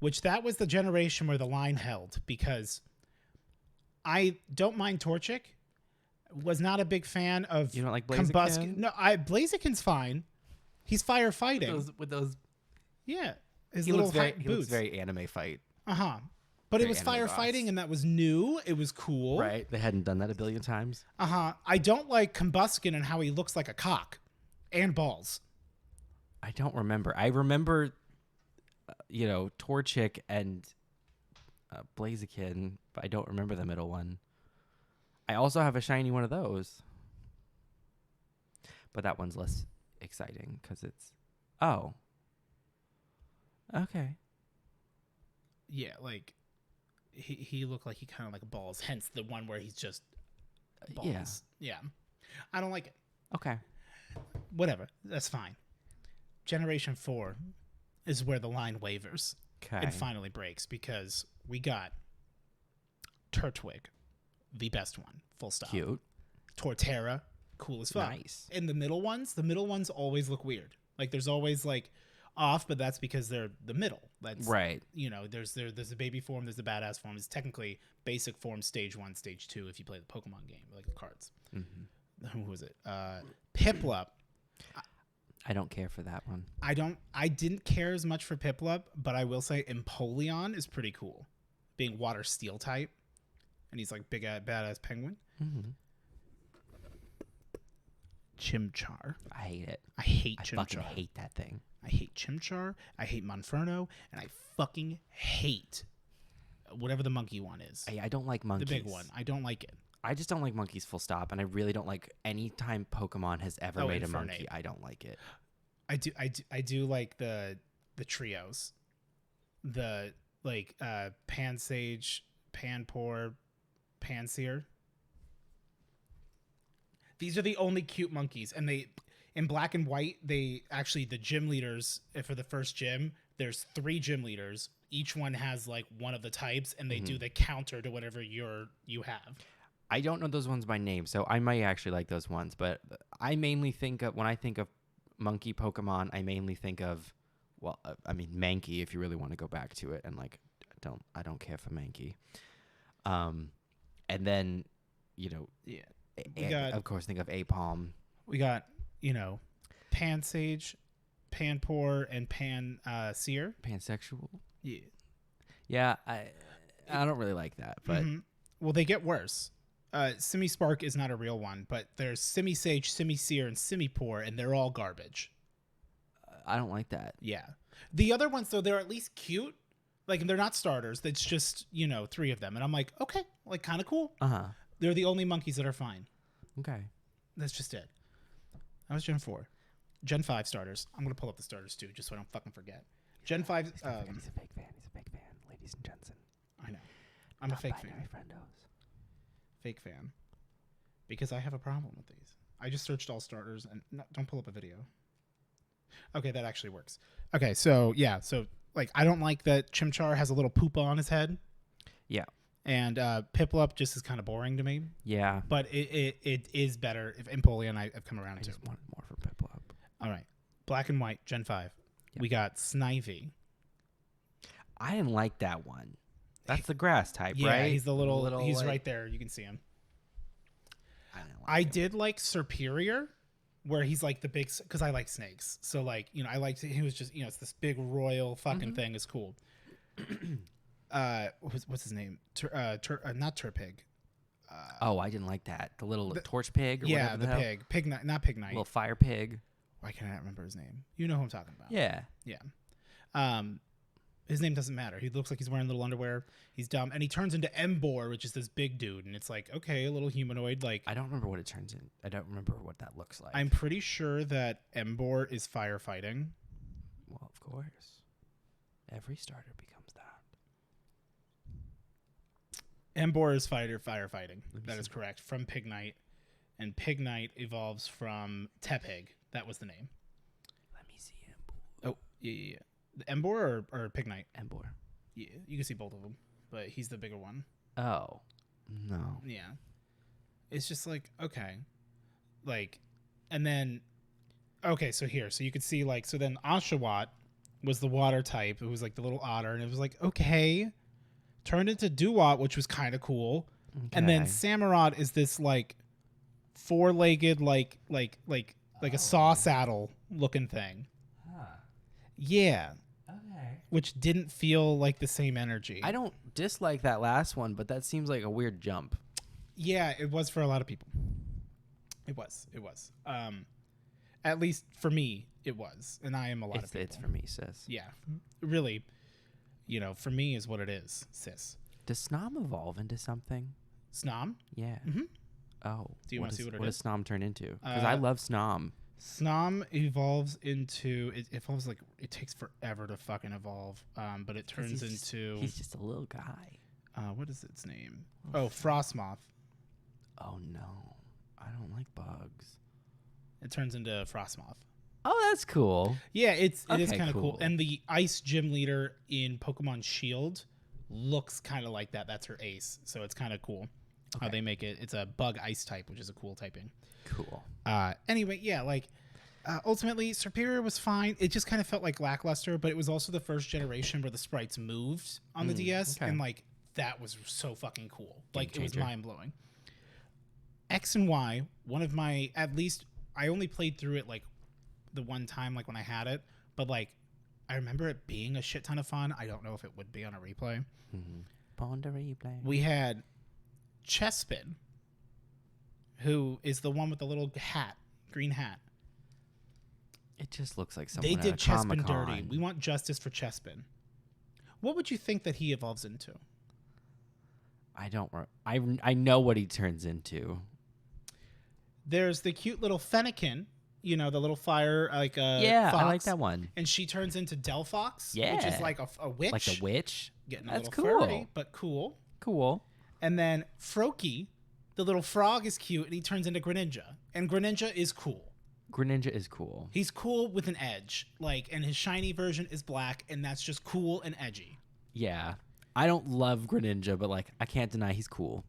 which that was the generation where the line held because I don't mind Torchic. Was not a big fan of You don't like Blaziken? No, Blaziken's fine. He's firefighting. With those yeah. He looks very anime fight. Uh-huh. But it was firefighting, and that was new. It was cool. Right. They hadn't done that a billion times. Uh-huh. I don't like Combuskin and how he looks like a cock. And balls. I don't remember. I remember, Torchic and Blaziken, but I don't remember the middle one. I also have a shiny one of those. But that one's less exciting because it's... Oh. Okay. Yeah, like... He looked like he kind of like balls, hence the one where he's just balls. Yeah. I don't like it. Okay. Whatever. That's fine. Generation 4 is where the line wavers. Okay. And finally breaks because we got Turtwig, the best one. Full stop. Cute. Torterra, cool as fuck. Nice. And the middle ones always look weird. Like there's always like off, but that's because they're the middle. That's Right. You know, there's a baby form, there's a badass form. It's technically basic form, stage 1, stage 2 if you play the Pokemon game, like the cards. Who was it? Piplup. I don't care for that one. I didn't care as much for Piplup, but I will say Empoleon is pretty cool, being water steel type, and he's like big badass penguin. Chimchar. I hate it. I hate Chimchar. I fucking hate that thing. I hate Chimchar. I hate Monferno, and I fucking hate whatever the monkey one is. I don't like monkeys. The big one. I don't like it. I just don't like monkeys full stop, and I really don't like any time Pokemon has ever made a monkey. I don't like it. I do like the trios. The like Pansage, Panpour, Panseer. These are the only cute monkeys, and they in black and white, they actually the gym leaders for the first gym, there's 3 gym leaders. Each one has like one of the types, and they do the counter to whatever you have. I don't know those ones by name, so I might actually like those ones. But I mainly think of when I think of monkey Pokemon, I mainly think of Mankey. If you really want to go back to it, and like I don't care for Mankey. And then of course think of Apalm. We got Pansage, Panpour, and Panseer. Pansexual. Yeah. Yeah, I don't really like that, but well, they get worse. Simispark is not a real one, but there's Simisage, Simisear, and Simipour, and they're all garbage. I don't like that. Yeah. The other ones, though, they're at least cute. Like, they're not starters. It's just, 3 of them. And I'm like, okay, like, kind of cool. They're the only monkeys that are fine. Okay. That's just it. That was Gen 4. Gen 5 starters. I'm going to pull up the starters, too, just so I don't fucking forget. Gen 5... He's a fake fan. He's a fake fan, ladies and gents. I know. I'm a fake fan. Fake fan. Because I have a problem with these. I just searched all starters and don't pull up a video. Okay, that actually works. Okay, so yeah, like I don't like that Chimchar has a little poopa on his head. Yeah. And Piplup just is kind of boring to me. Yeah. But it is better if Empoleon I've come around to. I just wanted more for Piplup. All right. Black and white, Gen 5. Yep. We got Snivy. I didn't like that one. That's the grass type, yeah, right? He's the little he's right there. You can see him. I did like Superior, where he's like the big, because I like snakes. So like, I liked he was just, it's this big royal fucking thing is cool. What's his name? Not Turpig. I didn't like that. The little torch pig. Or yeah, the pig. Pig Knight, not Pig Knight. Little fire pig. Why can't I not remember his name? You know who I'm talking about. Yeah. Yeah. His name doesn't matter. He looks like he's wearing little underwear. He's dumb. And he turns into Embor, which is this big dude. And it's like, okay, a little humanoid. Like I don't remember what it turns in. I don't remember what that looks like. I'm pretty sure that Embor is firefighting. Well, of course. Every starter becomes that. Embor is firefighting. That is correct. From Pig Knight. And Pig Knight evolves from Tepig. That was the name. Let me see Embor. Oh, yeah. The Embor or Pig Knight? Embor. Yeah, you can see both of them, but he's the bigger one. Oh, no. Yeah. It's just like, okay. Like, and then, okay, so you could see, like, so then Oshawott was the water type. It was like the little otter, and it was like, okay. Turned into Duwat, which was kind of cool. Okay. And then Samurott is this, like, 4-legged, like a saw saddle looking thing. Huh. Yeah. Okay. Which didn't feel like the same energy. I don't dislike that last one, but that seems like a weird jump. Yeah, it was for a lot of people. It was. At least for me, it was. And I am a lot of people. It's for me, sis. Yeah. Really, for me is what it is, sis. Does Snom evolve into something? Snom? Yeah. Mm-hmm. Oh. Do you want to see what it is? What does Snom turn into? Because I love Snom. Snom evolves into it evolves like it takes forever to fucking evolve, but it turns into he's just a little guy. What is its name? Frostmoth. Oh no, I don't like bugs. It turns into Frostmoth. Oh, that's cool. Yeah, it is kind of cool. And the ice gym leader in Pokemon Shield looks kind of like that. That's her ace, so it's kind of cool how they make it. It's a bug ice type, which is a cool typing. Cool. Anyway, yeah, like Ultimately, Superior was fine. It just kind of felt like lackluster, but it was also the first generation where the sprites moved on the DS, okay. and like that was so fucking cool. Like it was changer. mind blowing. X and Y, one of my I only played through it like the one time, like when I had it, but like I remember it being a shit ton of fun. I don't know if it would be on a replay. On the replay. We had Chespin, who is the one with the little hat, green hat. It just looks like someone They did at a Chespin Comic-Con. dirty. We want justice for Chespin. What would you think that he evolves into? I know what he turns into. There's the cute little Fennekin, the little fire, like a Yeah, fox, I like that one. and she turns into Delphox, Yeah. which is like a witch. Like a witch. Getting a That's little cool. furry, but cool. Cool. And then Froakie, the little frog, is cute, and he turns into Greninja. And Greninja is cool. Greninja is cool. He's cool with an edge, and his shiny version is black, and that's just cool and edgy. Yeah. I don't love Greninja, but like I can't deny he's cool.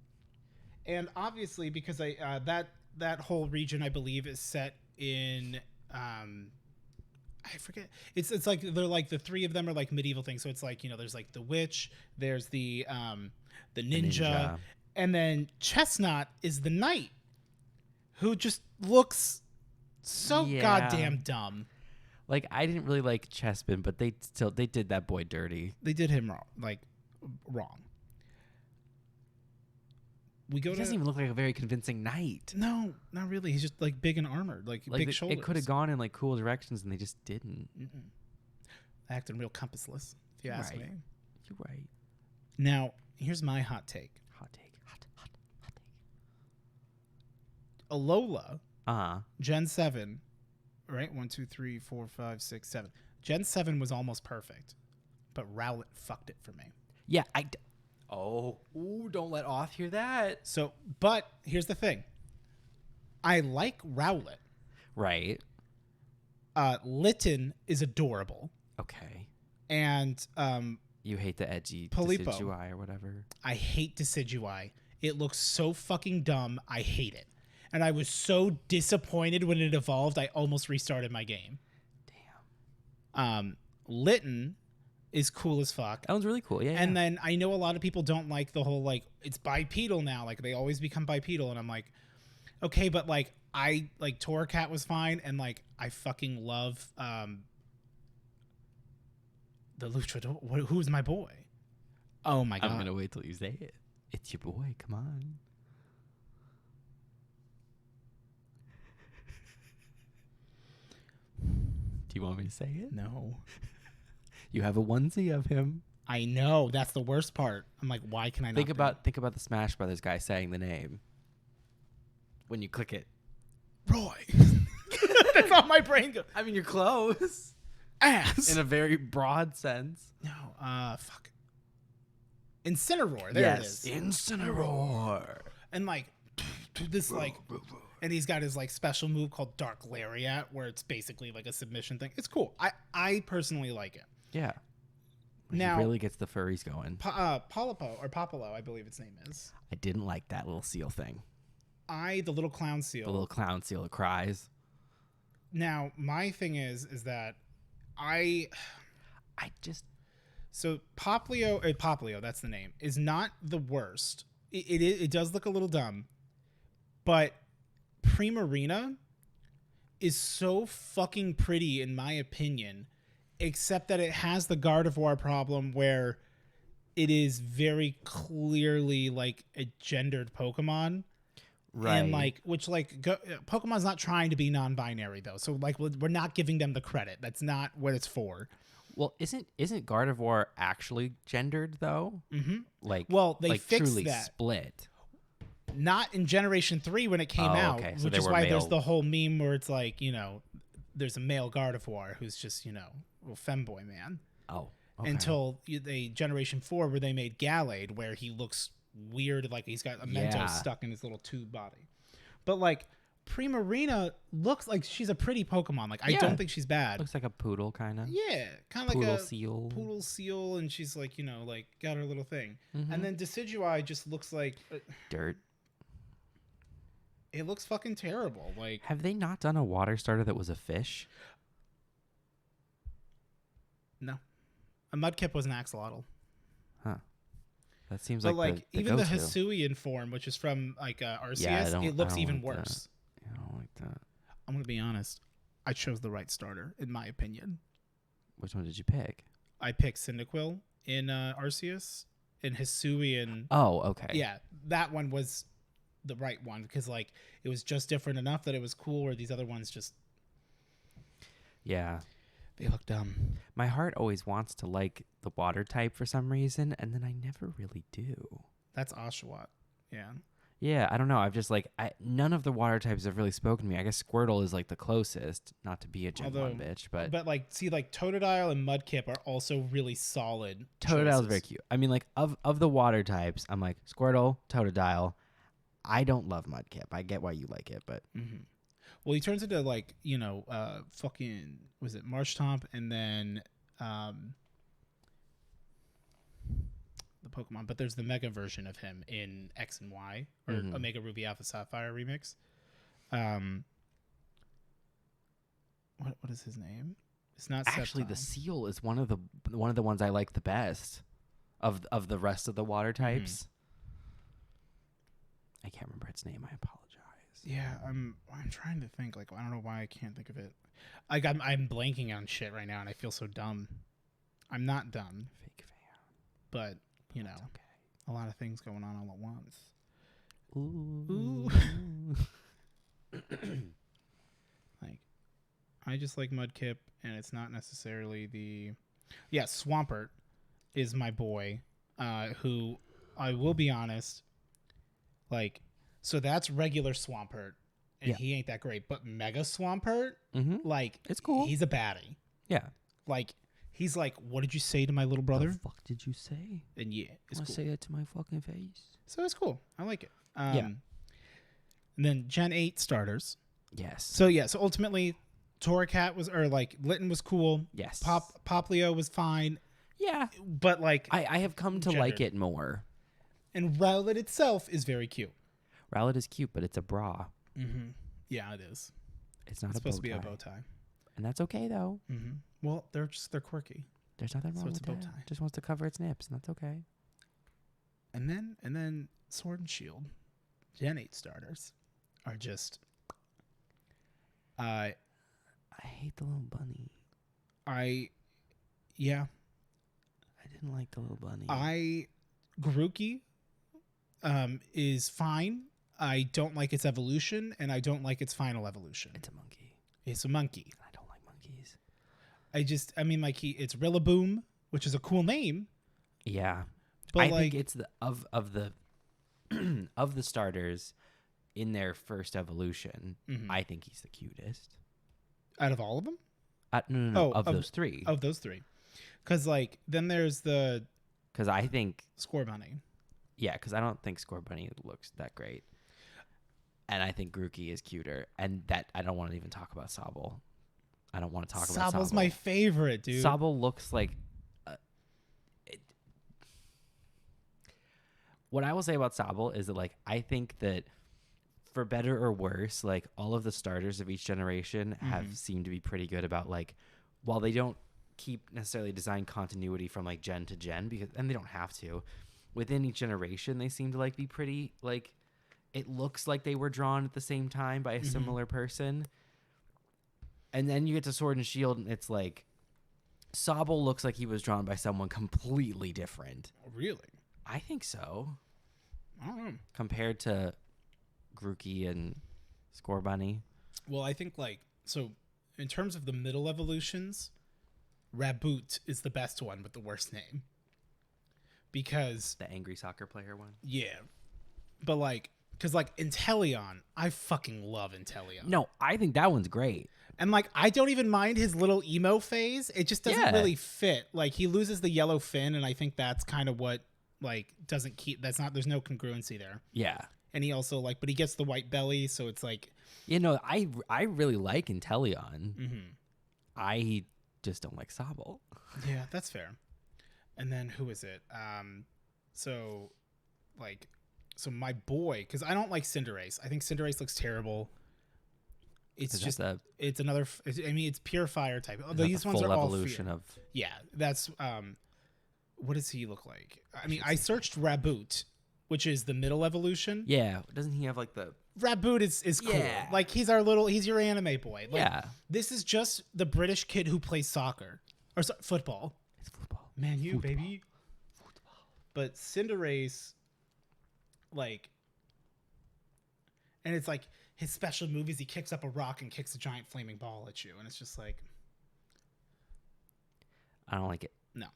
And obviously, because that whole region, I believe, is set in I forget. It's like they're like the three of them are like medieval things. So it's like there's like the witch, there's the ninja, and then Chestnut is the knight, who just looks so goddamn dumb. Like I didn't really like Chespin, but they did that boy dirty. They did him wrong. He doesn't even look like a very convincing knight. No, not really. He's just like big and armored, like big shoulders. It could have gone in like cool directions, and they just didn't. Acting real compassless, if you ask me. You're right. Now, here's my hot take. Hot take. Alola, Uh-huh. Gen 7, right? 1, 2, 3, 4, 5, 6, 7. Gen 7 was almost perfect, but Rowlet fucked it for me. Yeah, don't let Oth hear that. So, but here's the thing. I like Rowlet. Right. Litten is adorable. Okay. And you hate the edgy Polypo. Decidueye or whatever. I hate Decidueye. It looks so fucking dumb. I hate it. And I was so disappointed when it evolved, I almost restarted my game. Damn. Litten is cool as fuck. That one's really cool. Yeah. And then I know a lot of people don't like the whole it's bipedal now. Like they always become bipedal, and I'm like, okay, but I like Torracat was fine, and I fucking love the Luchador. Who's my boy? Oh my god! I'm gonna wait till you say it. It's your boy. Come on. Do you want me to say it? No. You have a onesie of him. I know. That's the worst part. I'm like, why can I not think about the Smash Brothers guy saying the name when you click it. Roy. That's how my brain goes. I mean, you're close. Ass. In a very broad sense. No. Fuck. Incineroar. There it is. Incineroar. And this and he's got his special move called Dark Lariat, where it's basically like a submission thing. It's cool. I personally like it. Yeah. Now he really gets the furries going. Popolo, I believe its name is. I didn't like that little seal thing. The little clown seal. The little clown seal that cries. Now, my thing is that so Poplio, that's the name, is not the worst. It does look a little dumb, but Primarina is so fucking pretty in my opinion, except that it has the Gardevoir problem where it is very clearly a gendered Pokemon. Right. And Pokemon's not trying to be non-binary though. So we're not giving them the credit. That's not what it's for. Well, isn't Gardevoir actually gendered though? Mm-hmm. They fixed truly that. Split. Not in Generation 3 when it came out, okay. So which is why male. there's the whole meme where it's there's a male Gardevoir who's just, a femboy man. Oh, okay. Until Generation 4 where they made Gallade, where he looks weird, like he's got a Mentos stuck in his little tube body. But Primarina looks like she's a pretty Pokemon. I don't think she's bad. Looks like a poodle kind of. Yeah, kind of like a poodle seal, and she's got her little thing. Mm-hmm. And then Decidueye just looks like dirt. It looks fucking terrible. Like, have they not done a water starter that was a fish? no. A Mudkip was an axolotl. Huh. That seems But like the even the go-to. Hisuian form, which is from like Arceus, Yeah, it looks I don't even like worse. I don't like that. I'm gonna be honest. I chose the right starter, in my opinion. Which one did you pick? I picked Cyndaquil in Arceus, and Hisuian. Oh, okay. Yeah, that one was the right one because like it was just different enough that it was cool. Where these other ones just Yeah. they look dumb. My heart always wants to like the water type for some reason, and then I never really do. That's Oshawott. Yeah. Yeah, I don't know. I've just like none of the water types have really spoken to me. I guess Squirtle is like the closest, not to be a Gen 1 bitch, but like see like Totodile and Mudkip are also really solid. Totodile's very cute. I mean, like of the water types, I'm like Squirtle, Totodile. I don't love Mudkip. I get why you like it, but Well, he turns into like fucking was it Marshtomp and then the Pokemon, but there's the Mega version of him in X and Y or Omega Ruby Alpha Sapphire remix. What is his name? It's not actually Sceptile. the Seal is one of the ones I like the best of the rest of the water types. I can't remember its name. I apologize. Yeah, I'm trying to think. Like, I don't know why I can't think of it. Like, I'm blanking on shit right now, and I feel so dumb. I'm not dumb. Fake fan. But, you know, okay. A lot of things going on all at once. Ooh. Like, I just like Mudkip, and it's not necessarily the... Yeah, Swampert is my boy, who, I will be honest, like... So that's regular Swampert, and he ain't that great. But Mega Swampert, like, it's cool. He's a baddie. Yeah. Like, he's like, what did you say to my little brother? The fuck did you say? And yeah, it's cool. Say it to my fucking face. So it's cool. I like it. Yeah. And then Gen 8 starters. Yes. So ultimately, Torracat was, or like, Litten was cool. Yes. Poplio was fine. Yeah. But like, I have come to like it more. And Rowlet itself is very cute. Rowlet is cute, but it's a bra. Yeah, it is. It's not supposed to be a bow tie. And that's okay, though. Well, they're quirky. There's nothing wrong with it's a bow that. tie. Just wants to cover its nips, and that's okay. And then Sword and Shield, Gen 8 starters are just... I hate the little bunny. Yeah. I didn't like the little bunny. Grookey is fine. I don't like its evolution, and I don't like its final evolution. It's a monkey. It's a monkey. I don't like monkeys. It's Rillaboom, which is a cool name. Yeah. But I think it's of the of the starters in their first evolution, I think he's the cutest. Out of all of them? No, of those three. Of those three. Because, like, then there's the... Because I think... Scorbunny. Yeah, because I don't think Scorbunny looks that great. And I think Grookey is cuter. And that I don't want to even talk about Sobble. I don't want to talk about Sobble. Sobble's my favorite, dude. Sobble looks like... what I will say about Sobble is that, like, I think that for better or worse, like, all of the starters of each generation have seemed to be pretty good about, like, while they don't keep necessarily design continuity from, like, gen to gen, and they don't have to, within each generation, they seem to, like, be pretty, like, it looks like they were drawn at the same time by a similar person. And then you get to Sword and Shield, and it's like, Sobble looks like he was drawn by someone completely different. Really? I think so. I don't know. Compared to Grookey and Scorbunny. Well, I think, like, so in terms of the middle evolutions, Raboot is the best one with the worst name. Because... The angry soccer player one? Yeah. But, like, because, like, Inteleon, I fucking love Inteleon. No, I think that one's great. And, like, I don't even mind his little emo phase. It just doesn't really fit. Like, he loses the yellow fin, and I think that's kind of what, like, doesn't keep... There's no congruency there. Yeah. And he also, like... But he gets the white belly, so it's like... You know, I really like Inteleon. I just don't like Sobble. Yeah, that's fair. And then, who is it? So, like... So my boy, because I don't like Cinderace. I think Cinderace looks terrible. It's just it's another. I mean, it's pure fire type. These ones are all evolution of. Yeah, that's what does he look like? I mean, I searched Raboot, which is the middle evolution. Yeah, doesn't he have like the Raboot is cool. Like he's your anime boy. Like, yeah. This is just the British kid who plays soccer or football. It's football. Man, baby. Football. But Cinderace, like, and it's like his special move is he kicks up a rock and kicks a giant flaming ball at you, and it's just like, I don't like it. No.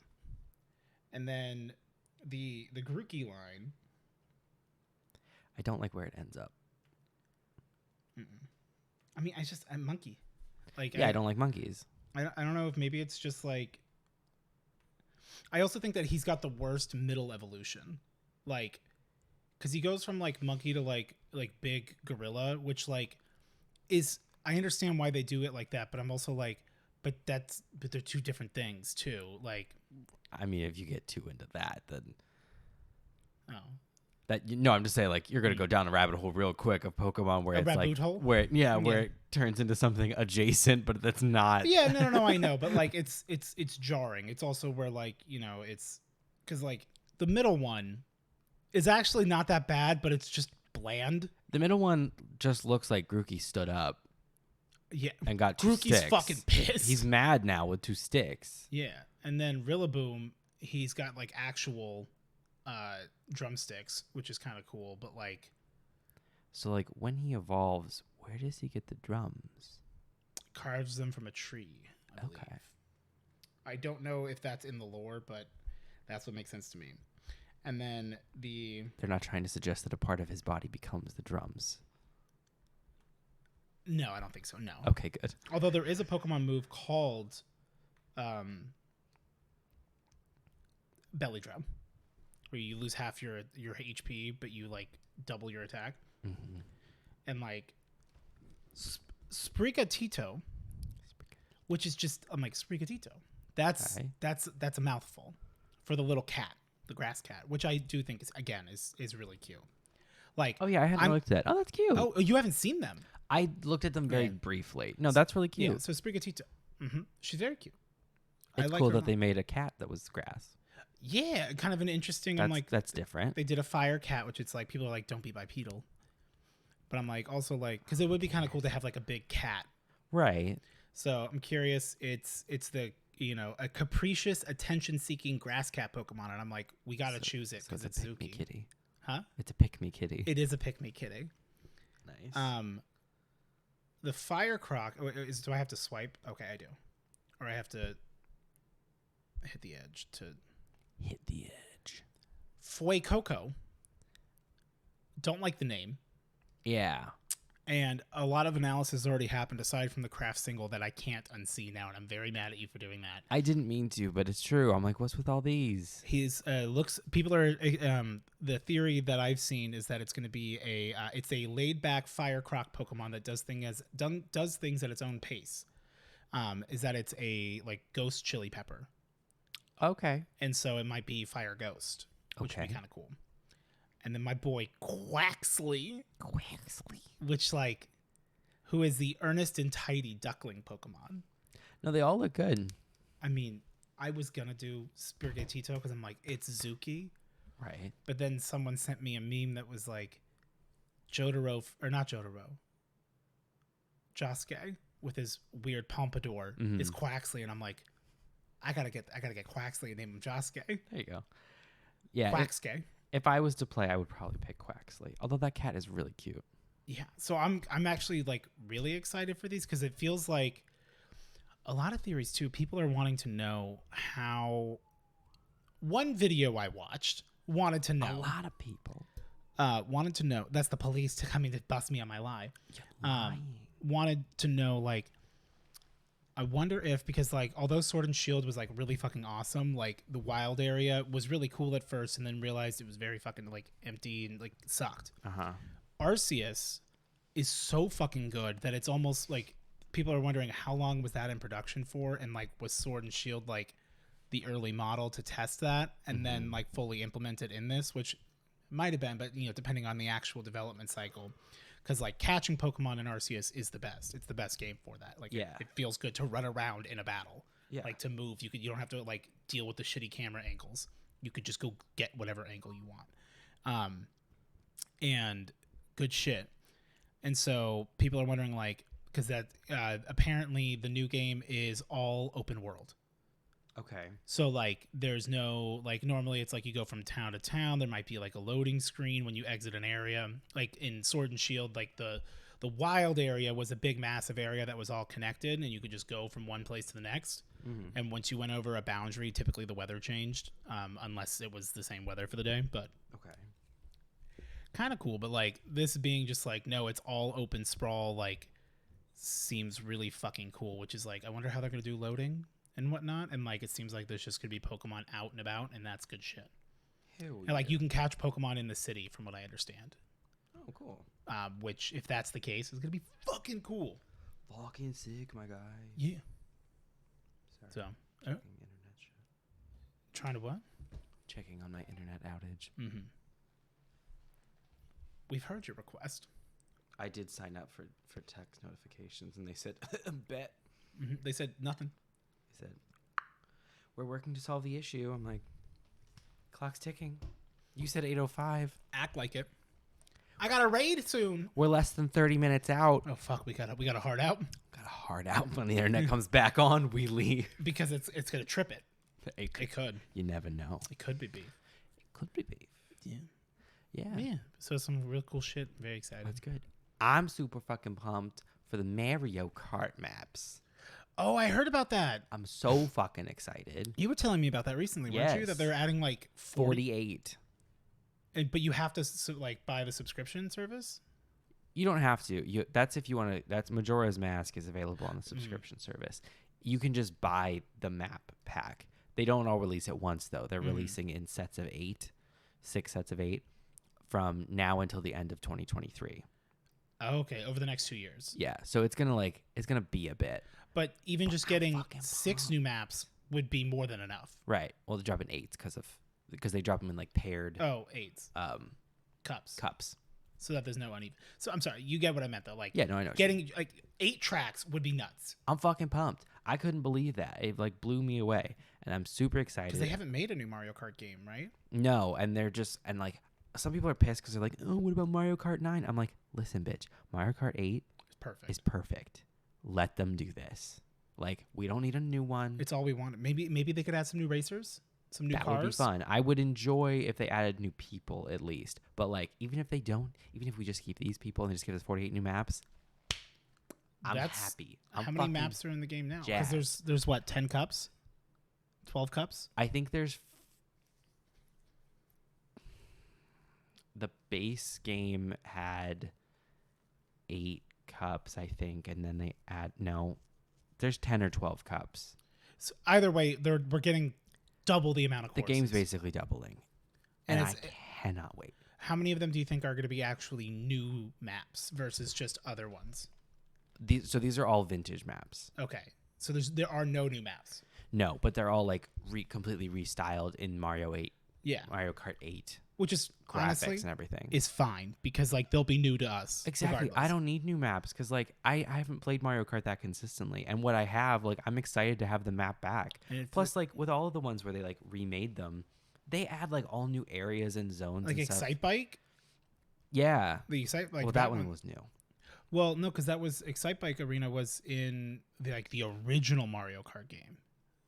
And then the Grookey line. I don't like where it ends up. I mean, I'm monkey. Like, yeah, I don't like monkeys. I don't know if maybe it's just like. I also think that he's got the worst middle evolution, like, because he goes from like monkey to like big gorilla, which like is I understand why they do it like that, but I'm also like, but they're two different things too. Like, I mean, if you get too into that, then no, I'm just saying, like, you're gonna go down a rabbit hole real quick of Pokemon where it's like hole? where it turns into something adjacent, but that's not. Yeah, no, I know, but like it's jarring. It's also where like it's because like the middle one is actually not that bad, but it's just bland. The middle one just looks like Grookey stood up. Yeah, and got two Grookey's sticks. Fucking pissed. He's mad now with 2 sticks. Yeah, and then Rillaboom, he's got like actual drumsticks, which is kind of cool, but like, so like when he evolves, where does he get the drums? Carves them from a tree. I believe. I don't know if that's in the lore, but that's what makes sense to me. And then they're not trying to suggest that a part of his body becomes the drums. No, I don't think so. No. Okay, good. Although there is a Pokemon move called Belly Drum, where you lose half your HP, but you like double your attack. Mm-hmm. And like Sprigatito, which is just I'm like Sprigatito. That's a mouthful for the little cat, the grass cat, which I do think is really cute. Like, oh yeah, I hadn't looked at that. Oh, that's cute. Oh, you haven't seen them? I looked at them very briefly. No, that's really cute. Yeah, so Sprigatito. Mm-hmm. She's very cute. It's cool that they made a cat that was grass. Yeah, kind of an interesting. That's different. They did a fire cat, which it's like people are like, don't be bipedal. But I'm like, also like, because it would be kind of cool to have like a big cat, right? So I'm curious. It's the a capricious, attention-seeking grass cat Pokemon, and I'm like, we gotta choose it because it's Zuki. Kitty. Huh? It's a pick me kitty. It is a pick me kitty. Nice. The Fire Croc do I have to swipe? Okay, I do. Or I have to hit the edge to hit the edge. Fuecoco. Don't like the name. Yeah. And a lot of analysis already happened aside from the craft single that I can't unsee now, and I'm very mad at you for doing that. I didn't mean to, but it's true. I'm like, what's with all these? People are the theory that I've seen is that it's going to be it's a laid back Fire Croc Pokemon that does things at its own pace. Is that it's a like ghost chili pepper. Okay. And so it might be Fire Ghost, which would be kind of cool. And then my boy Quaxley, which like, who is the earnest and tidy duckling Pokemon. No, they all look good. I mean, I was gonna do Sprigatito because I'm like, it's Zuki, right? But then someone sent me a meme that was like, Josuke with his weird pompadour is Quaxley, and I'm like, I gotta get Quaxley and name him Josuke. There you go. Yeah, Quaxley. If I was to play, I would probably pick Quaxley. Although that cat is really cute. Yeah, so I'm actually like really excited for these because it feels like a lot of theories too. People are wanting to know how. One video I watched wanted to know. A lot of people wanted to know. That's the police coming to bust me on my lie. Wanted to know like. I wonder if, because like, although Sword and Shield was like really fucking awesome, like the wild area was really cool at first and then realized it was very fucking like empty and like sucked. Arceus is so fucking good that it's almost like people are wondering how long was that in production for, and like was Sword and Shield like the early model to test that and then like fully implemented in this, which Might have been, but depending on the actual development cycle, because like catching Pokemon in Arceus is the best. It's the best game for that. Like it feels good to run around in a battle. Yeah. Like to move, you don't have to like deal with the shitty camera angles. You could just go get whatever angle you want. And good shit. And so people are wondering like, because that apparently the new game is all open world. Okay. So like there's no like normally it's like you go from town to town. There might be like a loading screen when you exit an area. Like in Sword and Shield, like the wild area was a big massive area that was all connected and you could just go from one place to the next. Mm-hmm. And once you went over a boundary, typically the weather changed, unless it was the same weather for the day. But okay. Kind of cool, but like this being just like no, it's all open sprawl like seems really fucking cool, which is like I wonder how they're gonna do loading and whatnot, and like it seems like there's just gonna be Pokemon out and about, and that's good shit. Hell and like you can catch Pokemon in the city, from what I understand. Oh, cool. Which, if that's the case, is gonna be fucking cool. Fucking sick, my guy. Yeah. Sorry. So, internet shit. Trying to what? Checking on my internet outage. Mm-hmm. We've heard your request. I did sign up for text notifications, and they said, bet. Mm-hmm. They said nothing. They said, we're working to solve the issue. I'm like, clock's ticking. You said 8:05. Act like it. I got a raid soon. We're less than 30 minutes out. Oh, fuck. We got a hard out. Got a hard out. When the internet comes back on, we leave. Because it's going to trip it. It could. You never know. It could be beef. It could be beef. Yeah. Yeah. Yeah. So some real cool shit. Very excited. That's good. I'm super fucking pumped for the Mario Kart maps. Oh, I heard about that. I'm so fucking excited. You were telling me about that recently, weren't you? That they're adding like 48. But you have to like buy the subscription service? You don't have to. That's if you want to. That's Majora's Mask is available on the subscription service. You can just buy the map pack. They don't all release at once though. They're releasing in sets of 8, 6 sets of 8 from now until the end of 2023. Okay, over the next 2 years. Yeah, so it's gonna be a bit. But even just getting 6 new maps would be more than enough. Right. Well, they drop in 8s because they drop them in like paired. Oh, 8s. Cups. So that there's no uneven. So I'm sorry, you get what I meant though. Like yeah, no, I know. Getting like 8 tracks would be nuts. I'm fucking pumped. I couldn't believe that. It like blew me away, and I'm super excited. Because they haven't made a new Mario Kart game, right? No, and they're just like. Some people are pissed because they're like, oh, what about Mario Kart 9? I'm like, listen, bitch, Mario Kart 8 is perfect. Let them do this. Like, we don't need a new one. It's all we want. Maybe they could add some new racers, some new cars. That would be fun. I would enjoy if they added new people at least. But, like, even if they don't, even if we just keep these people and just give us 48 new maps, I'm happy. How many maps are in the game now? Because there's what, 10 cups? 12 cups? I think there's... The base game had 8 cups, I think, and then they there's 10 or 12 cups. So either way, we're getting double the amount of courses. The game's basically doubling, and I cannot wait. How many of them do you think are going to be actually new maps versus just other ones? These are all vintage maps. Okay, so there are no new maps. No, but they're all like completely restyled in Mario 8. Yeah, Mario Kart 8. Which is graphics honestly, and everything is fine because like they'll be new to us. Exactly. Regardless. I don't need new maps because like I haven't played Mario Kart that consistently, and what I have, like I'm excited to have the map back. Plus, like with all of the ones where they like remade them, they add like all new areas and zones. Like and Excite Bike. Yeah. The Excite Bike. Well, that one was new. Well, no, because that was Excite Bike Arena was in the original Mario Kart game.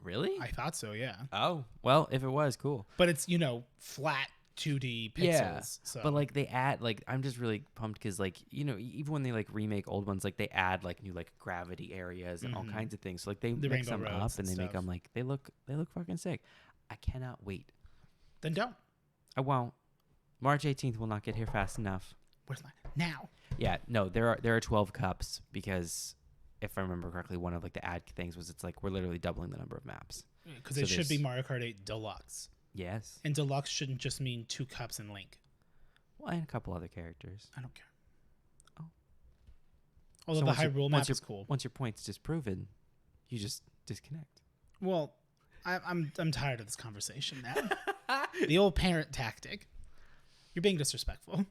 Really? I thought so. Yeah. Oh well, if it was, cool. But it's flat 2D pixels. Yeah, so. But like they add like I'm just really pumped because like even when they like remake old ones, like they add like new like gravity areas and all kinds of things. So like they mix them up and they make them like they look fucking sick. I cannot wait. Then don't. I won't. March 18th will not get here fast enough. Where's mine now? Yeah, no, there are 12 cups because if I remember correctly, one of like the ad things was it's like we're literally doubling the number of maps. Because it should be Mario Kart 8 Deluxe. Yes. And Deluxe shouldn't just mean 2 cups and Link. Well, and a couple other characters. I don't care. Oh. Although the Hyrule map is cool. Once your point's disproven, you just disconnect. Well, I'm tired of this conversation now. The old parent tactic. You're being disrespectful.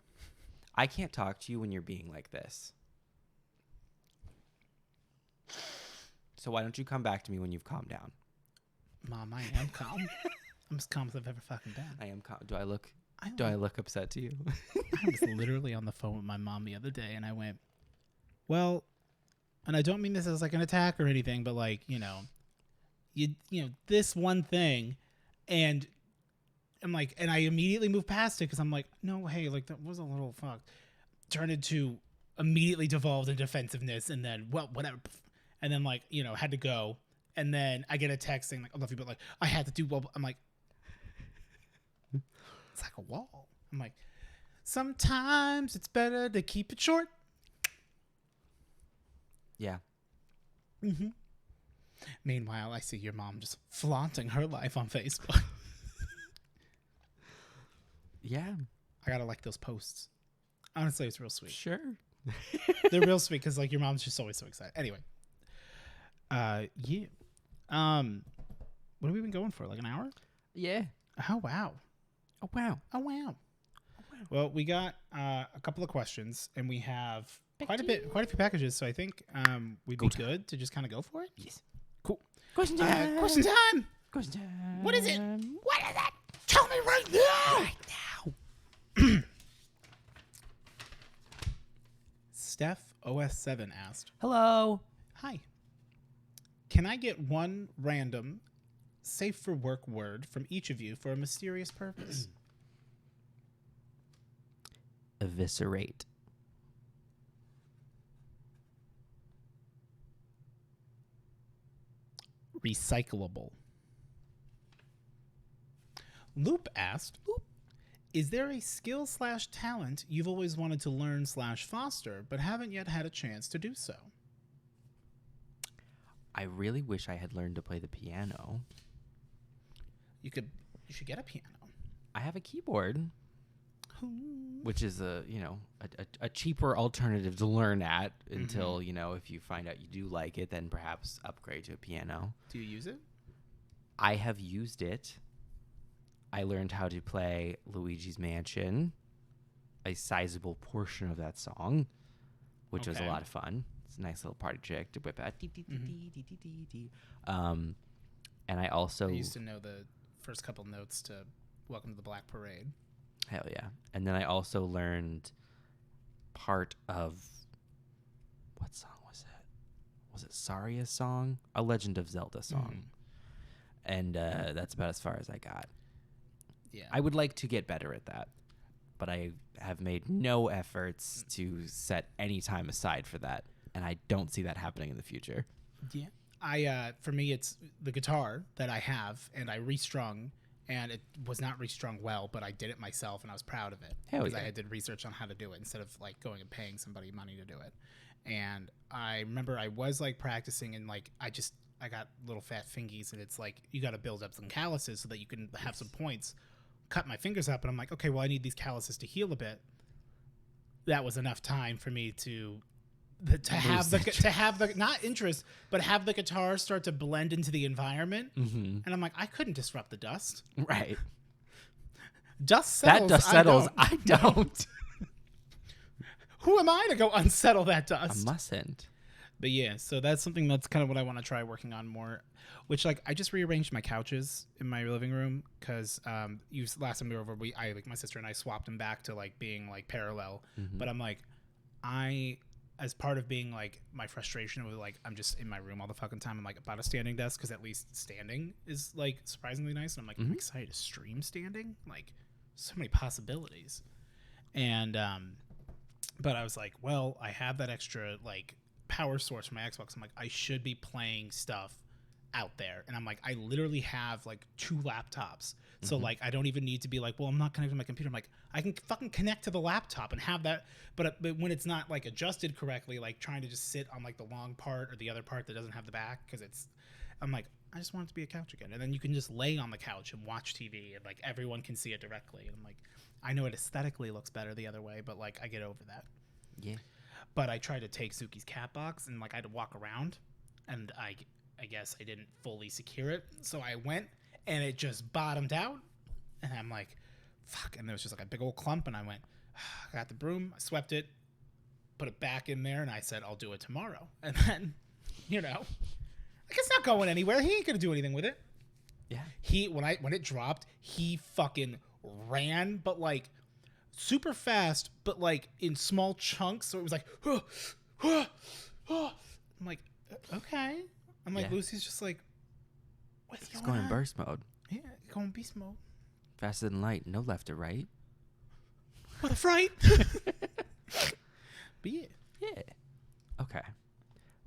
I can't talk to you when you're being like this. So why don't you come back to me when you've calmed down? Mom, I am calm. I'm as calm as I've ever fucking been. I am calm. Do I look upset to you? I was literally on the phone with my mom the other day, and I went, well, and I don't mean this as like an attack or anything, but like, you know, this one thing, and I'm like, and I immediately moved past it because I'm like, no, hey, like that was a little fucked. Turned into immediately devolved in defensiveness, and then, well, whatever. And then, like, you know, had to go. And then I get a text saying, like, I love you, but, like, I had to do well. I'm like, it's like a wall. I'm like, sometimes it's better to keep it short. Yeah. Mm-hmm. Meanwhile, I see your mom just flaunting her life on Facebook. Yeah. I gotta like those posts. Honestly, it's real sweet. Sure. They're real sweet because, like, your mom's just always so excited. Anyway. Yeah. What have we been going for? Like an hour? Yeah. Oh, wow. Oh, wow. Oh, wow. Well, we got a couple of questions, and we have quite a few packages, so I think we'd be good to just kind of go for it. Yes. Cool. Question time. Question time. Question time. What is it? What is it? Tell me right now. Right now. Steph OS7 asked, Hello. hi. Can I get one random, safe for work word from each of you for a mysterious purpose? Eviscerate. Recyclable. Loop asked, is there a skill / talent you've always wanted to learn / foster, but haven't yet had a chance to do so? I really wish I had learned to play the piano. You should get a piano. I have a keyboard, which is a cheaper alternative to learn at until, if you find out you do like it, then perhaps upgrade to a piano. Do you use it? I have used it. I learned how to play Luigi's Mansion, a sizable portion of that song, which was a lot of fun. It's a nice little party trick to whip out. And I also... I used to know the first couple notes to Welcome to the Black Parade. Hell yeah. And then I also learned part of... What song was it? Was it Saria's song? A Legend of Zelda song. And that's about as far as I got. Yeah. I would like to get better at that, but I have made no efforts to set any time aside for that, and I don't see that happening in the future. Yeah. For me, it's the guitar that I have, and I restrung, and it was not restrung well, but I did it myself, and I was proud of it. Hell because yeah. I did research on how to do it instead of like going and paying somebody money to do it. And I remember I was like practicing, and like I got little fat fingies, and it's like you got to build up some calluses so that you can have some points. Cut my fingers up, and I'm like, okay, well, I need these calluses to heal a bit. That was enough time for me to have the not interest, but have the guitar start to blend into the environment. And I'm like, I couldn't disrupt the dust. Right. Dust settles. That dust settles. I don't. Who am I to go unsettle that dust? I mustn't. But yeah, so that's something that's kind of what I want to try working on more. Which, like, I just rearranged my couches in my living room because last time we were over, my sister and I swapped them back to like being like parallel. But I'm like, as part of being like my frustration with like I'm just in my room all the fucking time. I'm like about a standing desk because at least standing is like surprisingly nice. And I'm like, I'm excited to stream standing. Like, so many possibilities. And but I was like, well, I have that extra like power source for my Xbox. I'm like, I should be playing stuff out there. And I'm like, I literally have like 2 laptops. So like I don't even need to be like, well, I'm not connected to my computer. I'm like, I can fucking connect to the laptop and have that. But when it's not like adjusted correctly, like trying to just sit on like the long part or the other part that doesn't have the back, because I'm like, I just want it to be a couch again. And then you can just lay on the couch and watch TV and like everyone can see it directly. And I'm like, I know it aesthetically looks better the other way, but like I get over that. Yeah. But I tried to take Suki's cat box and like I had to walk around, and I guess I didn't fully secure it. So I went and it just bottomed out. And I'm like, fuck. And there was just like a big old clump. And I went, I got the broom, I swept it, put it back in there. And I said, I'll do it tomorrow. And then, you know, like it's not going anywhere. He ain't going to do anything with it. Yeah. When it dropped, he fucking ran, but like super fast, but like in small chunks. So it was like, I'm like, okay. I'm like, Lucy's just like, what's He's going going on? burst mode. Yeah, going beast mode. Faster than light, no left or right. What a fright. But yeah. Yeah. Okay.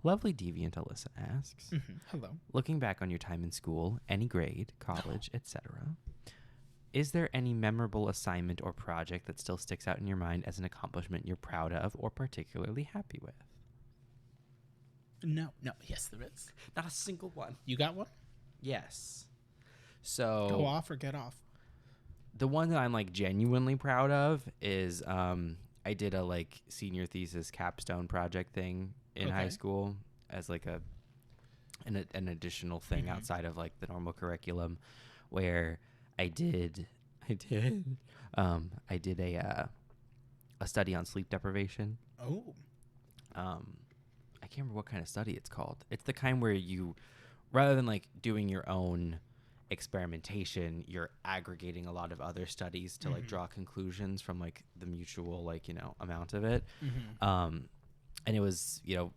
Lovely Deviant Alyssa asks, Hello. looking back on your time in school, any grade, college, etc., is there any memorable assignment or project that still sticks out in your mind as an accomplishment you're proud of or particularly happy with? No. Yes, there is. Not a single one. You got one? Yes. So Go off or get off. the one that I'm like genuinely proud of is I did a like senior thesis capstone project thing in high school as like an additional thing outside of like the normal curriculum, where I did a study on sleep deprivation. Oh. I can't remember what kind of study it's called. It's the kind where you, rather than like doing your own experimentation, you're aggregating a lot of other studies to like draw conclusions from like the mutual like, you know, amount of it. And it was, you know,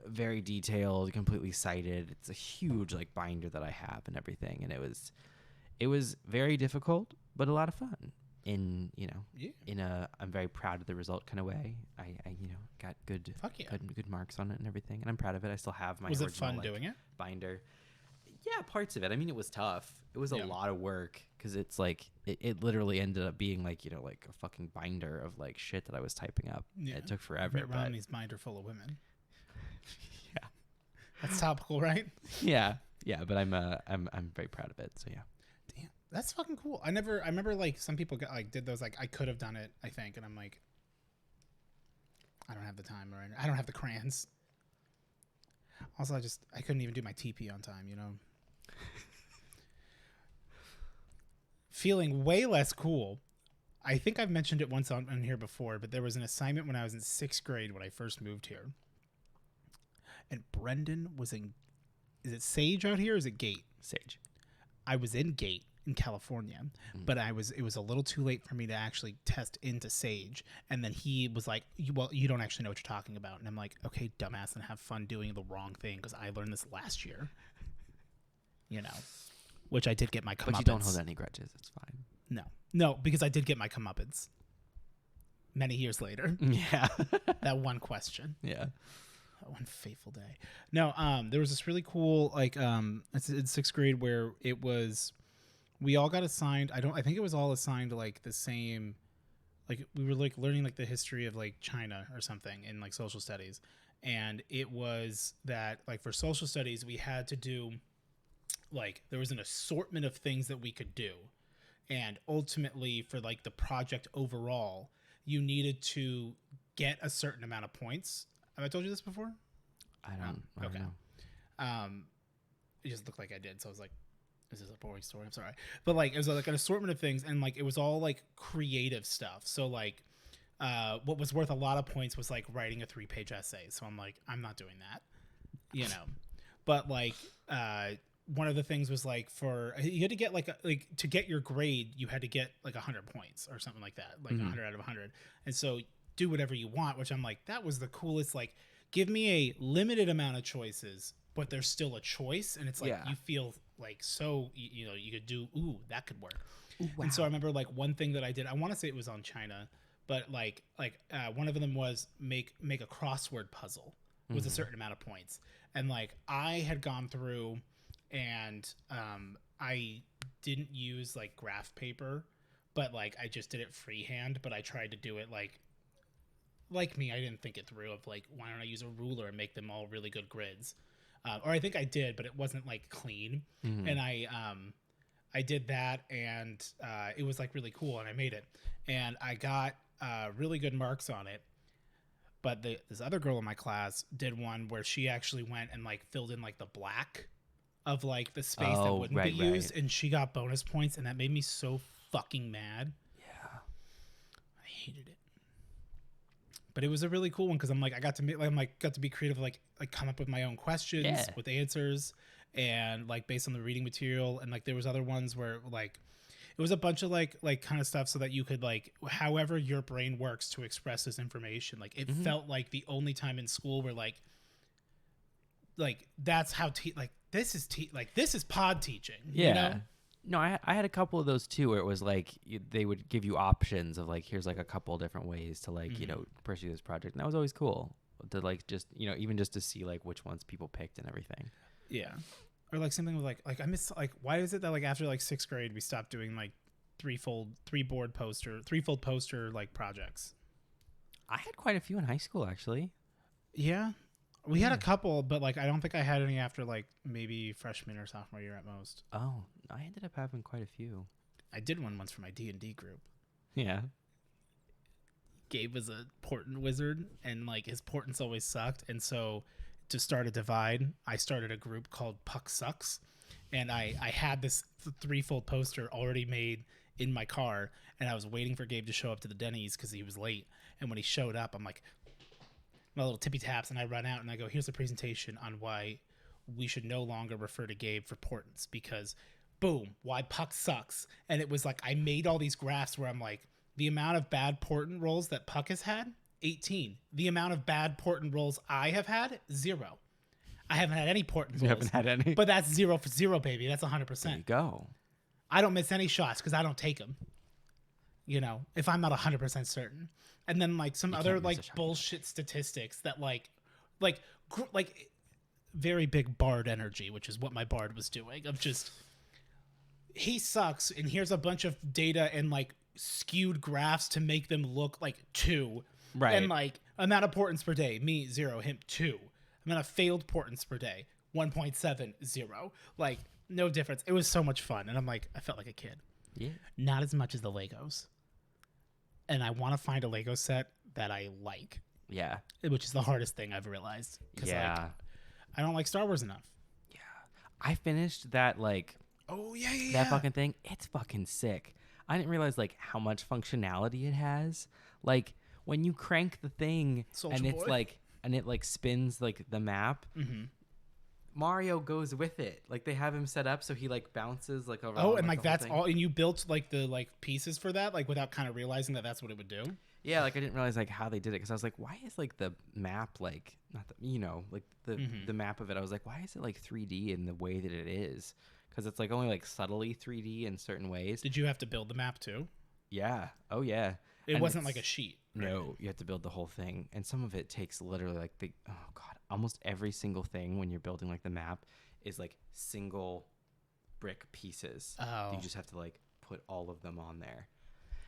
very detailed, completely cited. It's a huge like binder that I have and everything. And it was very difficult, but a lot of fun. In, you know, in a I'm very proud of the result kind of way. I you know, got good marks on it and everything, and I'm proud of it. I still have my original, it fun doing it? Binder. Yeah, parts of it. I mean, it was tough. It was a lot of work because it's like it literally ended up being like, you know, like a fucking binder of like shit that I was typing up. Yeah. It took forever. Romney's binder full of women. Yeah, that's topical, right? Yeah, but I'm very proud of it. So yeah. Damn, that's fucking cool. I remember like some people got like did those like I could have done it, I think, and I'm like, I don't have the time or I don't have the crayons. Also, I couldn't even do my TP on time, you know. Feeling way less cool. I think I've mentioned it once on here before, but there was an assignment when I was in 6th grade when I first moved here. And Brendan was in, is it Sage out here or is it Gate? Sage. I was in Gate in California, but it was a little too late for me to actually test into Sage. And then he was like, well, you don't actually know what you're talking about. And I'm like, okay, dumbass, and have fun doing the wrong thing because I learned this last year. You know, which I did get my comeuppance. But you don't hold any grudges. It's fine. No, because I did get my comeuppance many years later. Yeah. That one question. Yeah. That one fateful day. No, there was this really cool, like, it's in 6th grade where it was, we all got assigned, I think it was all assigned to like the same, like we were like learning like the history of like China or something in like social studies. And it was that like for social studies, we had to do like, there was an assortment of things that we could do. And ultimately for like the project overall, you needed to get a certain amount of points. Have I told you this before? I don't know. It just looked like I did. So I was like, this is a boring story. I'm sorry. But like, it was like an assortment of things. And like, it was all like creative stuff. So like, what was worth a lot of points was like writing a 3-page essay. So I'm like, I'm not doing that, you know, but like, one of the things was like you had to get like to get your grade, you had to get like 100 points or something like that, like 100 out of 100. And so do whatever you want, which I'm like, that was the coolest. Like, give me a limited amount of choices, but there's still a choice. And it's like, you feel like, so, you know, you could do, ooh, that could work. Ooh, wow. And so I remember like one thing that I did, I want to say it was on China, but like one of them was make a crossword puzzle with a certain amount of points. And like, I had gone through and I didn't use like graph paper, but like I just did it freehand, but I tried to do it like me, I didn't think it through of like, why don't I use a ruler and make them all really good grids? Or I think I did, but it wasn't like clean. And I did that and it was like really cool and I made it and I got really good marks on it. But this other girl in my class did one where she actually went and like filled in like the black of like the space that wouldn't be used, and she got bonus points, and that made me so fucking mad. Yeah. I hated it. But it was a really cool one because I'm like, I got to make, like, got to be creative, like come up with my own questions with answers, and like based on the reading material, and like there was other ones where like it was a bunch of like kind of stuff so that you could like however your brain works to express this information. Like it felt like the only time in school where like that's how this is pod teaching. Yeah. You know? No, I had a couple of those too, where it was like they would give you options of like, here's like a couple different ways to like, you know, pursue this project. And that was always cool to like just, you know, even just to see like which ones people picked and everything. Yeah. Or like something with like I miss like, why is it that like after like 6th grade we stopped doing like threefold poster like projects? I had quite a few in high school actually. Yeah. We had a couple, but like I don't think I had any after like maybe freshman or sophomore year at most. Oh, I ended up having quite a few. I did one once for my D&D group. Yeah. Gabe was a portent wizard, and like his portents always sucked, and so to start a divide, I started a group called Puck Sucks, and I had this threefold poster already made in my car, and I was waiting for Gabe to show up to the Denny's because he was late, and when he showed up, I'm like, my little tippy taps, and I run out and I go, here's a presentation on why we should no longer refer to Gabe for portents, because boom, why Puck sucks. And it was like I made all these graphs where I'm like, the amount of bad portent rolls that Puck has had, 18. The amount of bad portent rolls I have had, 0. I haven't had any portent rolls. You haven't had any? But that's 0 for 0, baby. That's 100%. There you go. I don't miss any shots because I don't take them. You know, if I'm not 100% certain. And then like some other like bullshit statistics that like very big bard energy, which is what my bard was doing, of just he sucks and here's a bunch of data and like skewed graphs to make them look like 2. Right. And like amount of portents per day, me 0, him 2. Amount of failed portents per day, 1.7, 0. Like no difference. It was so much fun. And I'm like, I felt like a kid. Yeah. Not as much as the Legos. And I want to find a Lego set that I like. Yeah. Which is the hardest thing I've realized. Yeah. Like, I don't like Star Wars enough. Yeah. I finished that like that fucking thing. It's fucking sick. I didn't realize like how much functionality it has. Like when you crank the thing and it's like and it like spins like the map. Mm-hmm. Mario goes with it. Like they have him set up so he like bounces like around. Oh, and like that's all. And you built like the like pieces for that, like without kind of realizing that that's what it would do. Yeah, like I didn't realize like how they did it because I was like, why is like the map like not the, you know, like the map of it? I was like, why is it like 3D in the way that it is? Because it's like only like subtly 3D in certain ways. Did you have to build the map too? Yeah. Oh yeah. It wasn't like a sheet. Right? No, you have to build the whole thing, and some of it takes literally like almost every single thing when you're building like the map is like single brick pieces. Oh. You just have to like put all of them on there.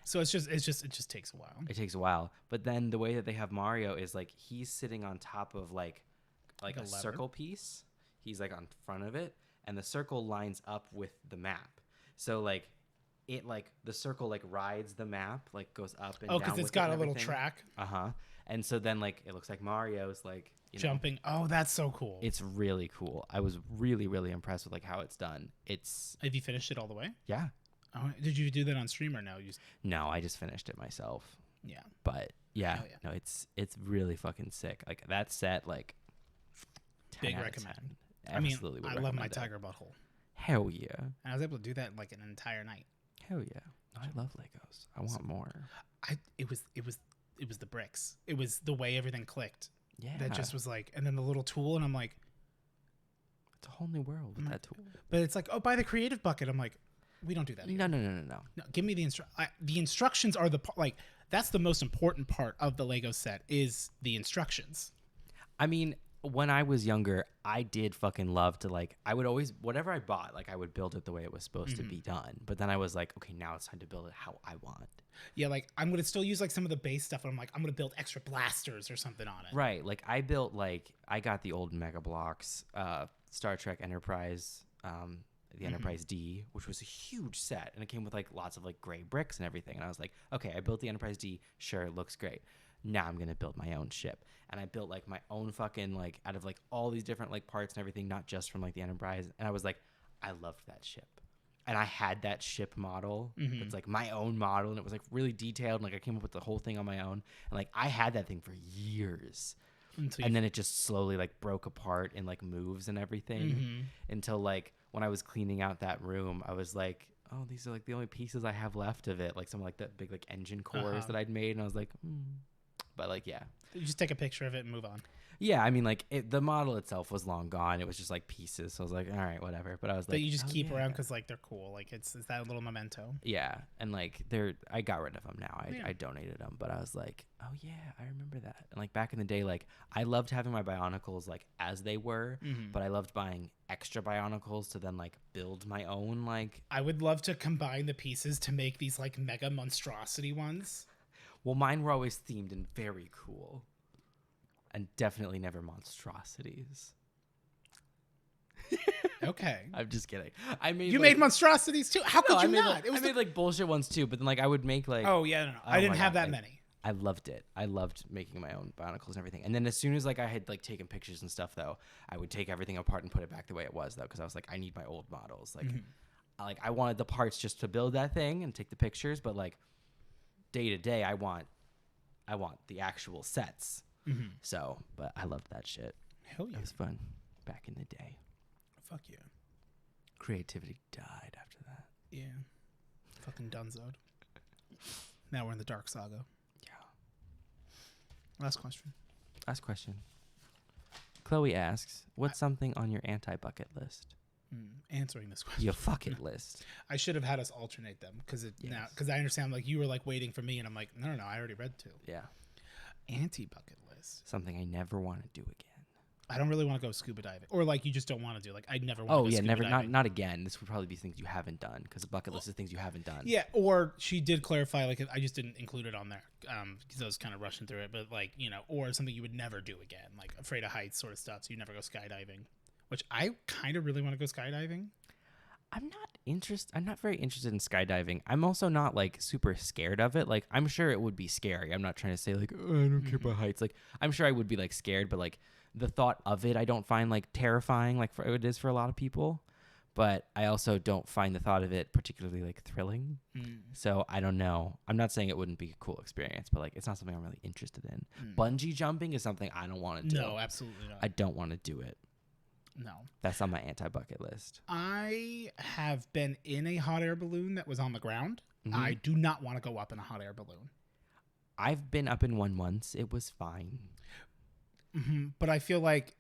So it just takes a while. It takes a while. But then the way that they have Mario is like he's sitting on top of like a circle piece. He's like on front of it, and the circle lines up with the map. So like it like the circle like rides the map, like goes up and down. Oh, because it's got a little track. And so then like it looks like Mario's like jumping. Oh, that's so cool. It's really cool. I was really, really impressed with like how it's done. Have you finished it all the way? Yeah. Oh, did you do that on stream or no? No, I just finished it myself. Yeah. But yeah, no, it's really fucking sick. Like that set, like 10 big recommend. Absolutely, I love my tiger butthole. Hell yeah. And I was able to do that in like an entire night. Hell yeah. I love Legos. I want more. It was the bricks. It was the way everything clicked. Yeah. That just was like, and then the little tool, and I'm like, it's a whole new world with that tool. But it's like, oh, buy the creative bucket. I'm like, we don't do that. No. Give me the instructions are that's the most important part of the Lego set is the instructions. I mean, when I was younger, I did fucking love to like, I would always, whatever I bought, like I would build it the way it was supposed to be done. But then I was like, okay, now it's time to build it how I want. Yeah, like I'm going to still use like some of the base stuff. And I'm like, I'm going to build extra blasters or something on it. Right. Like I built I got the old Mega Blocks, Star Trek Enterprise, the Enterprise D, which was a huge set. And it came with like lots of like gray bricks and everything. And I was like, okay, I built the Enterprise D. Sure, it looks great. Now I'm going to build my own ship. And I built like my own fucking like out of like all these different like parts and everything, not just from like the Enterprise. And I was like, I loved that ship. and I had that ship model. Mm-hmm. It's like my own model, and it was like really detailed. And, like I came up with the whole thing on my own, and like I had that thing for years. And then it just slowly like broke apart in like moves and everything until like when I was cleaning out that room, I was like, oh, these are like the only pieces I have left of it. Like some like that big like engine cores that I'd made. And I was like, but like, yeah. You just take a picture of it and move on. Yeah. I mean, like the model itself was long gone. It was just like pieces. So I was like, all right, whatever. But I was like, but you just keep around because like they're cool. Like it's that little memento. Yeah. And like I got rid of them now. I donated them, but I was like, oh yeah, I remember that. And like back in the day, like I loved having my Bionicles like as they were, but I loved buying extra Bionicles to then like build my own. Like I would love to combine the pieces to make these like mega monstrosity ones. Well, mine were always themed and very cool, and definitely never monstrosities. Okay. I'm just kidding. I made You made monstrosities too? How could you not? I made like bullshit ones too, but then like I would make like Oh yeah, no. I didn't have that many. I loved it. I loved making my own Bionicles and everything. And then as soon as like I had like taken pictures and stuff though, I would take everything apart and put it back the way it was though, because I was like, I need my old models. Like I wanted the parts just to build that thing and take the pictures, but like day to day I want the actual sets. So, but I loved that shit. Hell yeah. It was fun back in the day. Fuck yeah. Creativity died after that. Yeah. Fucking dunzoed. Now we're in the Dark Saga. Yeah. Last question. Chloe asks, what's something on your anti-bucket list? Answering this question. Your fucking list. I should have had us alternate them because I understand like you were like waiting for me and I'm like, no, I already read two. Yeah. Anti-bucket list. Something I never want to do again. I don't really want to go scuba diving, or like you just don't want to do. Like I never want. Oh yeah, never. Not again. This would probably be things you haven't done because a bucket list is things you haven't done. Yeah, or she did clarify. Like I just didn't include it on there because I was kind of rushing through it. But like or something you would never do again, like afraid of heights sort of stuff. So you never go skydiving, which I kind of really want to go skydiving. I'm not very interested in skydiving. I'm also not like super scared of it. Like I'm sure it would be scary. I'm not trying to say like, oh, I don't care about heights. Like I'm sure I would be like scared, but like the thought of it I don't find like terrifying like it is for a lot of people. But I also don't find the thought of it particularly like thrilling. So I don't know. I'm not saying it wouldn't be a cool experience, but like it's not something I'm really interested in. Bungee jumping is something I don't want to do. No, absolutely not. I don't want to do it. No. That's on my anti-bucket list. I have been in a hot air balloon that was on the ground. I do not want to go up in a hot air balloon. I've been up in one once. It was fine. But I feel like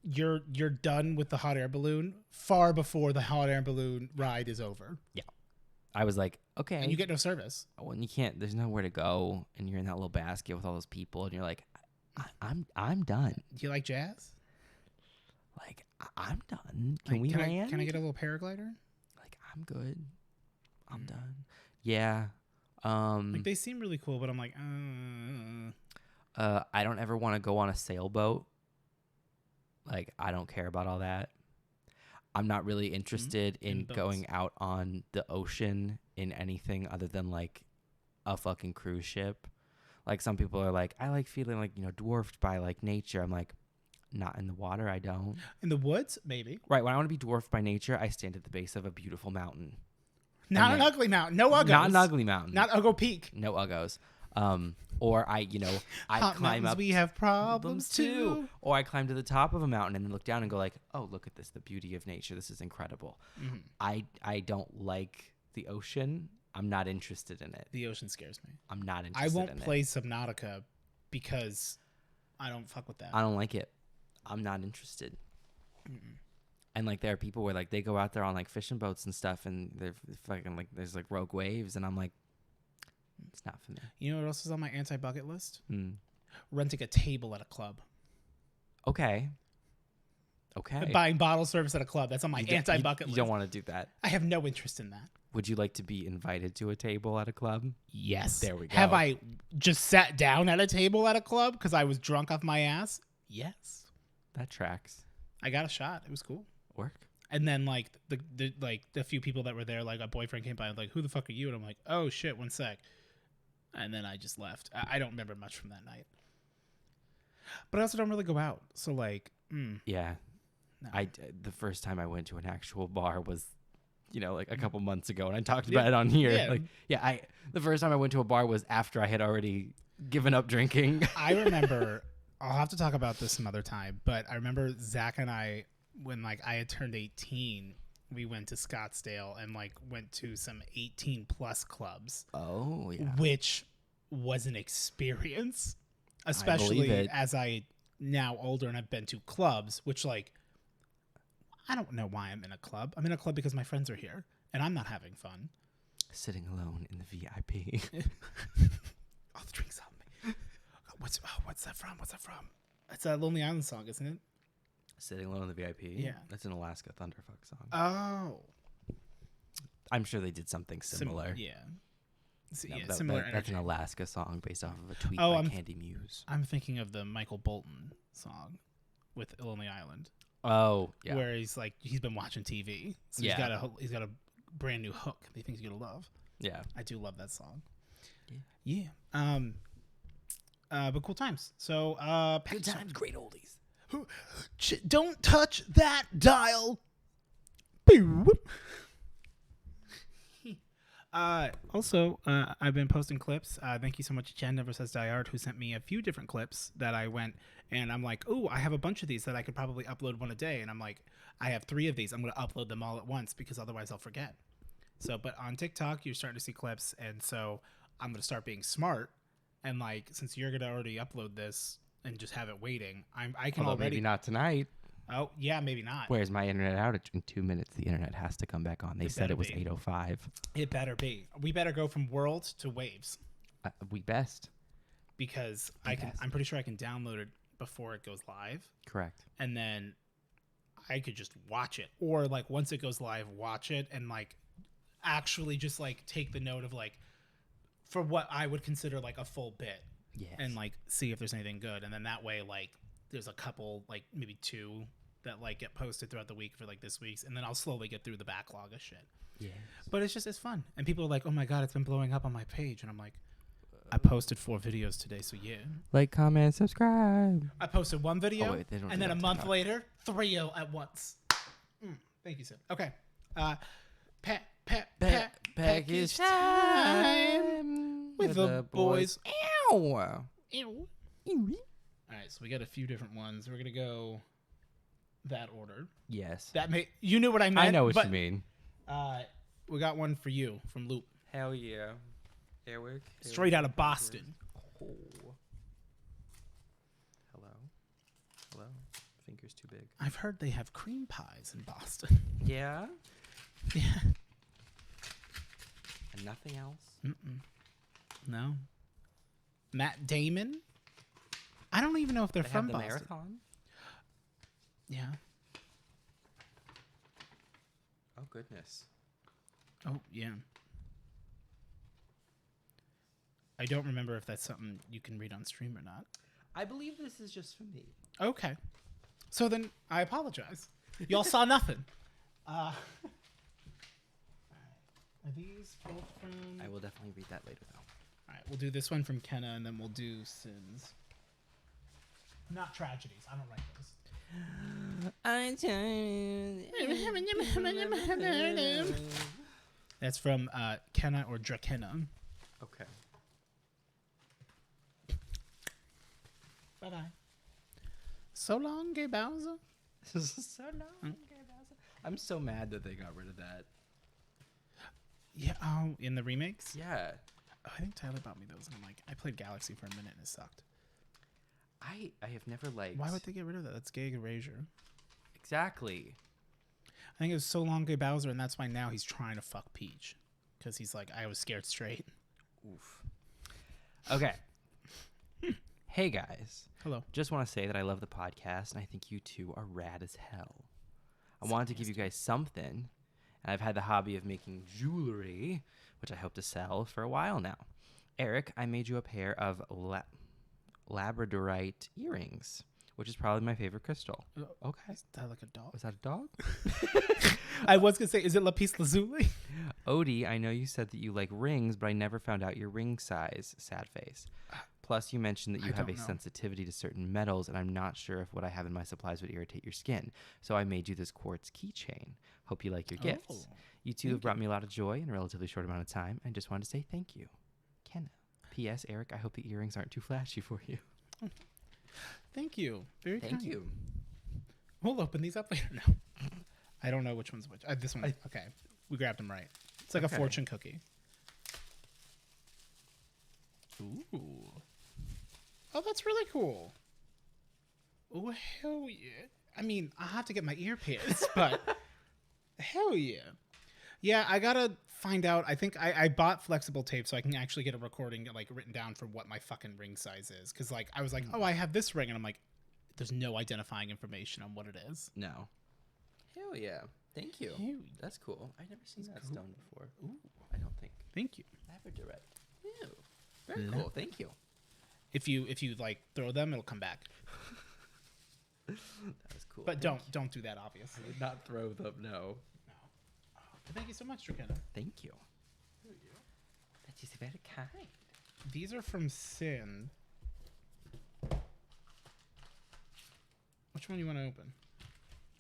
you're done with the hot air balloon far before the hot air balloon ride is over. Yeah. I was like, okay. And you get no service. Oh, and you can't, there's nowhere to go. And you're in that little basket with all those people. And you're like, I'm done. Do you like jazz? Like, I'm done. Can we land? Can I get a little paraglider? Like, I'm good. I'm done. Yeah. Like, they seem really cool, but I'm like, I don't ever want to go on a sailboat. Like, I don't care about all that. I'm not really interested in going out on the ocean in anything other than, like, a fucking cruise ship. Like, some people are like, I like feeling, like, dwarfed by, like, nature. I'm like, not in the water, I don't. In the woods, maybe. Right, when I want to be dwarfed by nature, I stand at the base of a beautiful mountain. Not an ugly mountain. No uggos. Not an ugly mountain. Not Uggo Peak. No uggos. Or I Hot climb up. We have problems too. Or I climb to the top of a mountain and then look down and go like, oh, look at this, the beauty of nature. This is incredible. I don't like the ocean. I'm not interested in it. The ocean scares me. I'm not interested in it. I won't play Subnautica because I don't fuck with that. I don't like it. I'm not interested. And like there are people where like they go out there on like fishing boats and stuff and they're fucking like there's like rogue waves and I'm like, it's not for me. You know what else is on my anti-bucket list? Renting a table at a club. Okay. Buying bottle service at a club. That's on my anti-bucket list. You don't want to do that. I have no interest in that. Would you like to be invited to a table at a club? Yes. There we go. Have I just sat down at a table at a club because I was drunk off my ass? Yes. That tracks. I got a shot. It was cool. Work. And then like the few people that were there, like a boyfriend came by and like, who the fuck are you? And I'm like, oh shit, one sec. And then I just left. I don't remember much from that night. But I also don't really go out. So like, yeah. No. The first time I went to an actual bar was like a couple months ago, and I talked about it on here. The first time I went to a bar was after I had already given up drinking. I remember, I'll have to talk about this some other time, but I remember Zach and I, when like I had turned 18, we went to Scottsdale and like went to some 18 plus clubs. Oh, yeah. Which was an experience, especially as I now older and I've been to clubs, which like, I don't know why I'm in a club. I'm in a club because my friends are here and I'm not having fun. Sitting alone in the VIP. All the drinks on me. What's that from? It's a Lonely Island song, isn't it? Sitting alone in the VIP? Yeah. That's an Alaska Thunderfuck song. Oh. I'm sure they did something similar. Similar. That's an Alaska song based off of a tweet by Candy Muse. I'm thinking of the Michael Bolton song with Lonely Island. Oh, yeah. Where he's been watching TV. So he's got a brand new hook that he thinks you're going to love. Yeah. I do love that song. Yeah. But cool times. So, good times, great oldies. Don't touch that dial. Also, I've been posting clips. Thank you so much to Jen Never Says Die Art, who sent me a few different clips that I went and I'm like, oh, I have a bunch of these that I could probably upload one a day. And I'm like, I have 3 of these. I'm going to upload them all at once because otherwise I'll forget. So, but on TikTok, you're starting to see clips. And so I'm going to start being smart. And like, since you're going to already upload this and just have it waiting, I can already. Maybe not tonight. Oh, yeah, maybe not. Where's my internet outage? In 2 minutes, the internet has to come back on. They said it was 8:05. It better be. We better go from world to waves. We best. Because I'm pretty sure I can download it before it goes live. Correct. And then I could just watch it. Or like once it goes live, watch it and like actually just like take the note of like for what I would consider like a full bit. Yes. And like see if there's anything good. And then that way like there's a couple, like maybe 2 that like get posted throughout the week for like this week's, and then I'll slowly get through the backlog of shit. Yes. But it's fun. And people are like, oh my God, it's been blowing up on my page. And I'm like, I posted 4 videos today, so yeah. Like, comment, subscribe. I posted 1 video, and then a month TikTok. later, 3 at once. Thank you, sir. Okay. Package time with the boys. Ow. Ew. All right, so we got a few different ones. We're gonna go that order. Yes. You knew what I meant. I know what you mean. We got one for you from Loop. Hell yeah. Airwork. Straight out of Boston. Oh. Hello. Fingers too big. I've heard they have cream pies in Boston. Yeah. Yeah. And nothing else. No. Matt Damon. I don't even know if they're from the Boston. Marathon. Yeah. Oh goodness. Oh yeah. I don't remember if that's something you can read on stream or not. I believe this is just for me. Okay. So then I apologize. Y'all saw nothing. Are these both from... I will definitely read that later, though. All right, we'll do this one from Kenna, and then we'll do Sins. Not tragedies. I don't write those. That's from Kenna or Drakenna. Okay. Bye-bye. So long, Gay Bowser. So long, Gay Bowser. I'm so mad that they got rid of that. Yeah, oh, in the remakes? Yeah. Oh, I think Tyler bought me those, and I'm like, I played Galaxy for a minute, and it sucked. I have never liked... Why would they get rid of that? That's gay erasure. Exactly. I think it was so long, Gay Bowser, and that's why now he's trying to fuck Peach. Because he's like, I was scared straight. Oof. Okay. Hey, guys. Hello. Just want to say that I love the podcast, and I think you two are rad as hell. I wanted to give you guys something, and I've had the hobby of making jewelry, which I hope to sell for a while now. Eric, I made you a pair of labradorite earrings, which is probably my favorite crystal. Okay. Is that like a dog? Was that a dog? I was going to say, is it Lapis Lazuli? Odie, I know you said that you like rings, but I never found out your ring size. Sad face. Plus, you mentioned that you have a sensitivity to certain metals, and I'm not sure if what I have in my supplies would irritate your skin. So I made you this quartz keychain. Hope you like your gifts. You two have brought me a lot of joy in a relatively short amount of time. I just wanted to say thank you. Kenna. P.S. Eric, I hope the earrings aren't too flashy for you. Thank you. Very Thank kind. you. We'll open these up later. No. I don't know which one's which. This one. Okay. We grabbed them right. It's like a fortune cookie. Ooh. Oh, that's really cool. Oh, hell yeah. I mean, I have to get my ear pierced, but hell yeah. Yeah, I gotta find out. I think I bought flexible tape so I can actually get a recording like written down for what my fucking ring size is. Because like I was like, oh, I have this ring, and I'm like, there's no identifying information on what it is. No. Hell yeah. Thank you. Hell That's cool. I've never seen that cool. stone before. Ooh. I don't think. Thank you. Labradorite. Ew. Very cool. Thank you. If you like throw them, it'll come back. That was cool. But don't do that, obviously. I did not throw them. No. Thank you so much, Drakena. Thank you. That is very kind. These are from Sin. Which one do you want to open?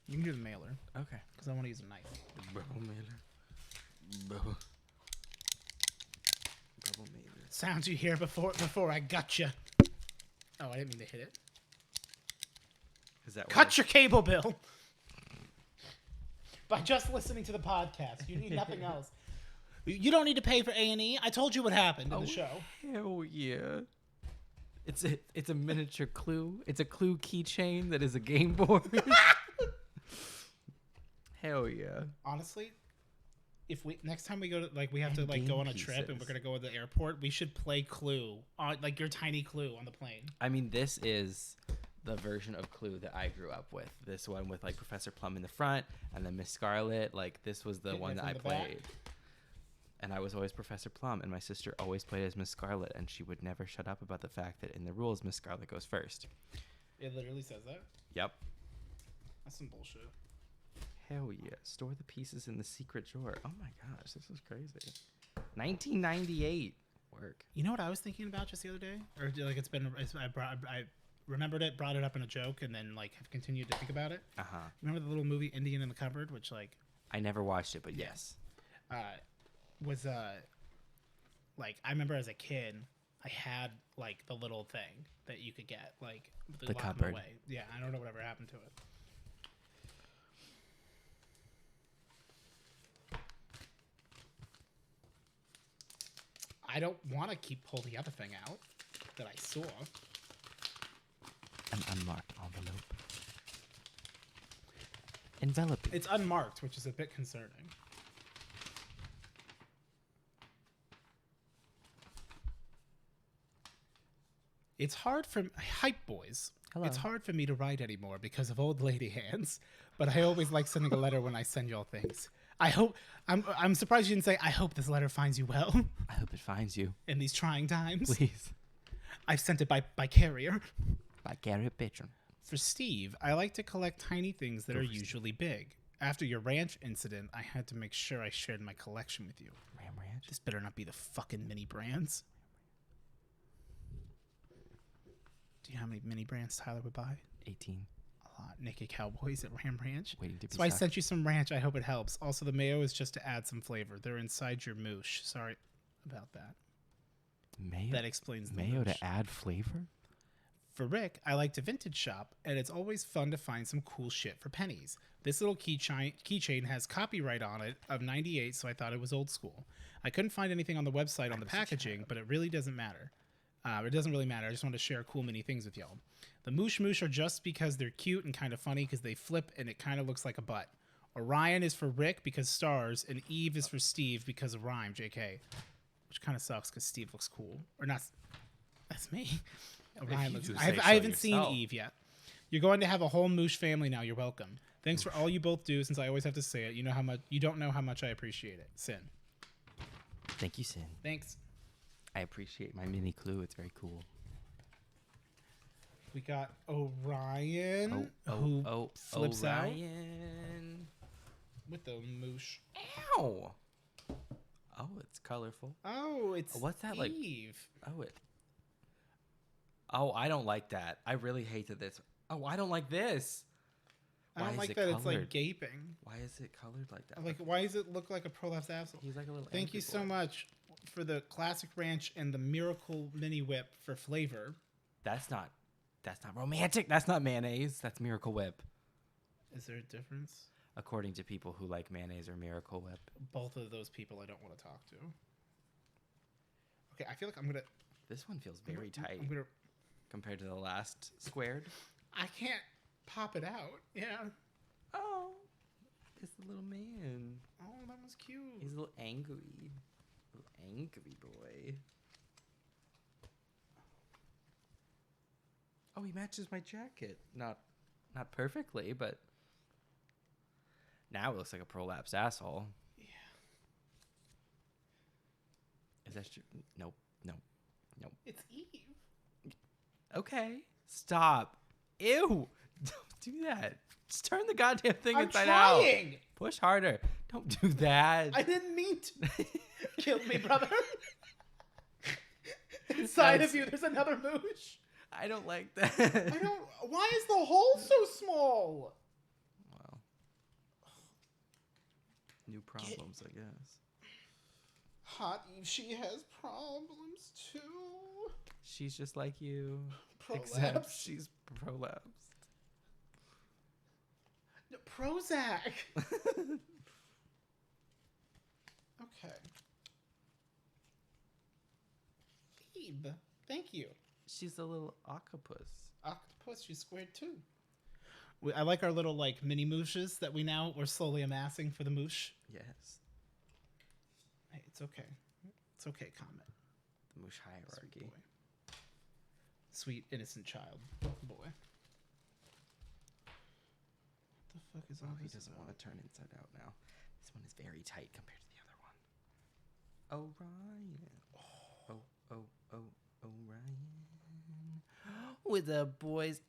You can do the mailer. Okay. Because I want to use a knife. Bubble mailer. Bubble mailer. Sounds you hear before I gotcha. Oh, I didn't mean to hit it. Is that Cut your cable bill. By just listening to the podcast, you need nothing else. You don't need to pay for A&E. I told you what happened in the show. Hell yeah. It's a miniature Clue. It's a Clue keychain that is a game board. Hell yeah. Honestly, if we next time we go to we have to And go on a game trip and we're pieces. gonna go to the airport, we should play Clue on your tiny Clue on the plane. I mean, this is the version of Clue that I grew up with. This one with Professor Plum in the front and then Miss Scarlet. This was the Hitting one it that from I the back? played. And I was always Professor Plum, and my sister always played as Miss Scarlet, and she would never shut up about the fact that in the rules, Miss Scarlet goes first. It literally says that. Yep. That's some bullshit. Hell yeah. Store the pieces in the secret drawer. Oh my gosh, this is crazy. 1998. Work. You know what I was thinking about just the other day, or I remembered it, brought it up in a joke, and then have continued to think about it. Uh-huh. Remember the little movie Indian in the Cupboard, which I never watched it, but yes. was I remember as a kid I had the little thing that you could get The lock 'em cupboard. away. Yeah, I don't know whatever happened to it. I don't want to pull the other thing out that I saw. An unmarked envelope. Enveloping. It's unmarked, which is a bit concerning. It's hard for hype boys. Hello. It's hard for me to write anymore because of old lady hands, but I always like sending a letter when I send y'all things. I'm surprised you didn't say, I hope this letter finds you well I hope it finds you. in these trying times. Please. I've sent it by carrier. By Gary Patron. For Steve, I like to collect tiny things that Go are for Steve. usually big. After your ranch incident, I had to make sure I shared my collection with you. Ram Ranch. This better not be the fucking mini brands. Do you know how many mini brands Tyler would buy? 18. A lot. Naked Cowboys at Ram Ranch. Waiting to be So I sucked. sent you some ranch. I hope it helps. Also, the mayo is just to add some flavor. They're inside your moosh. Sorry about that. Mayo. That explains the Mayo moosh. to add flavor? For Rick, I like to vintage shop, and it's always fun to find some cool shit for pennies. This little keychain has copyright on it of 98, so I thought it was old school. I couldn't find anything on the website on the packaging, but it really doesn't matter. It doesn't really matter. I just want to share cool mini things with y'all. The moosh are just because they're cute and kind of funny because they flip and it kind of looks like a butt. Orion is for Rick because stars, and Eve is for Steve because of rhyme, JK. Which kind of sucks because Steve looks cool. Or not. That's me. Orion looks, I haven't seen Eve yet. You're going to have a whole moosh family now. You're welcome. Thanks for all you both do, since I always have to say it. You don't know how much I appreciate it. Sin. Thank you, Sin. Thanks. I appreciate my mini Clue. It's very cool. We got Orion, who flips Orion. out with the moosh. Ow! Oh, it's colorful. Oh, it's What's that, Eve. Oh, I don't like that. I really hated this. Oh, I don't like this. I Why don't is like it that it's like colored? gaping. Why is it colored like that? Like, why does it look like a prolapse asshole? He's like a little. Thank angry you so boy. much for the classic ranch and the miracle mini whip for flavor. That's not romantic. That's not mayonnaise. That's Miracle Whip. Is there a difference? According to people who like mayonnaise or Miracle Whip. Both of those people I don't want to talk to. Okay, I feel like I'm gonna. This one feels very tight I'm gonna. compared to the last squared. I can't pop it out. Yeah. Oh, it's the little man. Oh, that was cute. He's a little angry. Little angry boy. Oh, he matches my jacket. Not perfectly, but now it looks like a prolapsed asshole. Yeah. Is that true? Nope. It's Eve. Okay. Stop. Ew. Don't do that. Just turn the goddamn thing I'm inside trying. out. Push harder. Don't do that. I didn't mean to. Kill me, brother. Inside of you, there's another moosh. I don't like that. I don't. Why is the hole so small? Well, new problems, I guess. Hot Eve, she has problems too. She's just like you, Prolapse. except she's prolapsed. No, Prozac. Okay. Eve, thank you. She's a little octopus. Octopus, she's squared too. I like our little like mini mooshes that we're slowly amassing for the moosh. Yes. Hey, it's okay. It's okay, Comet. The moosh hierarchy. Sweet boy. Sweet innocent child boy. What the fuck is all Oh, he this doesn't about? want to turn inside out now. This one is very tight compared to the other one. Orion. Orion. With the boys.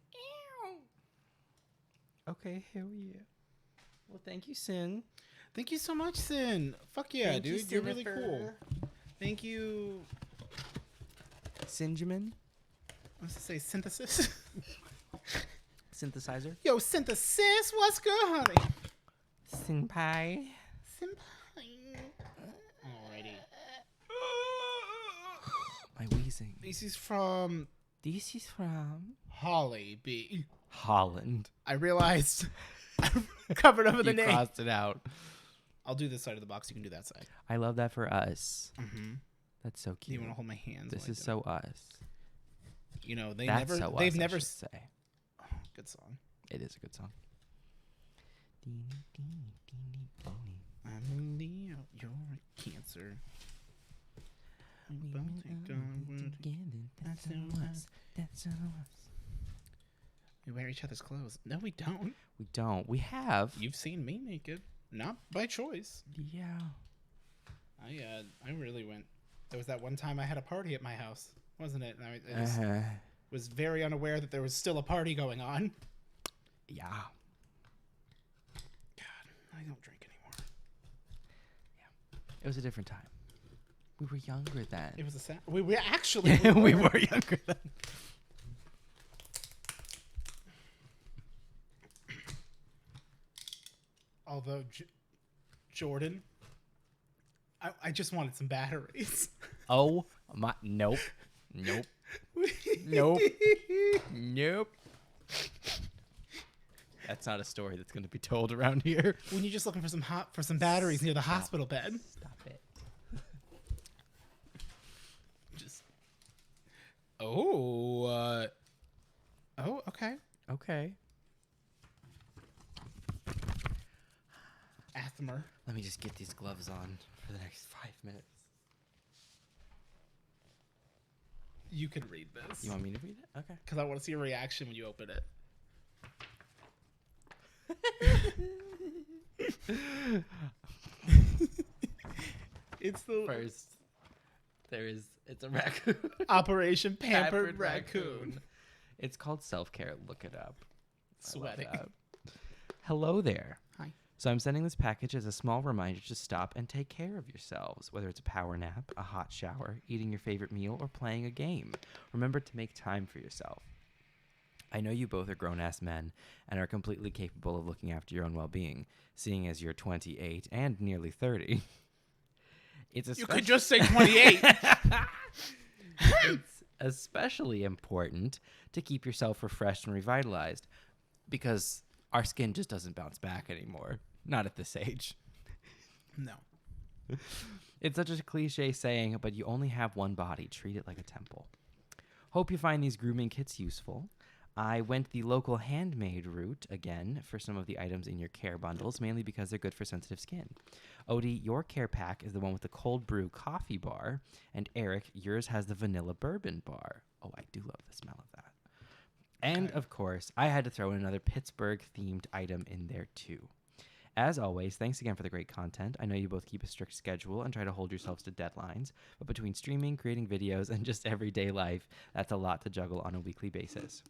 Okay, hell yeah. Well, thank you, Sin. Thank you so much, Sin. Fuck yeah, Thank you, dude. You're really Sinnifer. cool. Thank you. Sinjamin? I was to say synthesis. Synthesizer? Yo, synthesis, what's good, honey? Senpai. Senpai. Alrighty. My wheezing. This is from This is from Holly B. Holland. I realized I covered over the You name. crossed it out. I'll do this side of the box. You can do that side. I love that for us. Mm-hmm. That's so Do you cute. want to hold my hands? This while I is do so us. it? You know, That's so us, they've I never should say. Oh, good song. It is a good song. I'm a Leo, you're a Cancer. That's so us. That's so us. We wear each other's clothes. No, we don't. We don't. We have. You've seen me naked, not by choice. Yeah. I really went. There was that one time I had a party at my house, wasn't it? And I was very unaware that there was still a party going on. Yeah. God, I don't drink anymore. It was a different time. We were younger then. It was a we were actually we were younger then. Although Jordan, I just wanted some batteries. Oh my! Nope. Nope. Nope. Nope. That's not a story that's going to be told around here. When you're just looking for some batteries near the hospital bed. Stop it. Just. Oh. Oh. Okay. Okay. Athmer. Let me just get these gloves on for the next 5 minutes. You can read this. You want me to read it? Okay. Because I want to see your reaction when you open it. It's the First, it's a raccoon. Operation Pampered Raccoon. It's called self-care. Look it up. I love Sweating. that. Hello there. Hi. So I'm sending this package as a small reminder to stop and take care of yourselves, whether it's a power nap, a hot shower, eating your favorite meal, or playing a game. Remember to make time for yourself. I know you both are grown-ass men and are completely capable of looking after your own well-being, seeing as you're 28 and nearly 30. You could just say 28. It's especially important to keep yourself refreshed and revitalized because our skin just doesn't bounce back anymore. Not at this age. No. It's such a cliche saying, but you only have one body. Treat it like a temple. Hope you find these grooming kits useful. I went the local handmade route again for some of the items in your care bundles, mainly because they're good for sensitive skin. Odie, your care pack is the one with the cold brew coffee bar, and Eric, yours has the vanilla bourbon bar. Oh, I do love the smell of that. And, of course, I had to throw in another Pittsburgh-themed item in there, too. As always, thanks again for the great content. I know you both keep a strict schedule and try to hold yourselves to deadlines, but between streaming, creating videos, and just everyday life, that's a lot to juggle on a weekly basis.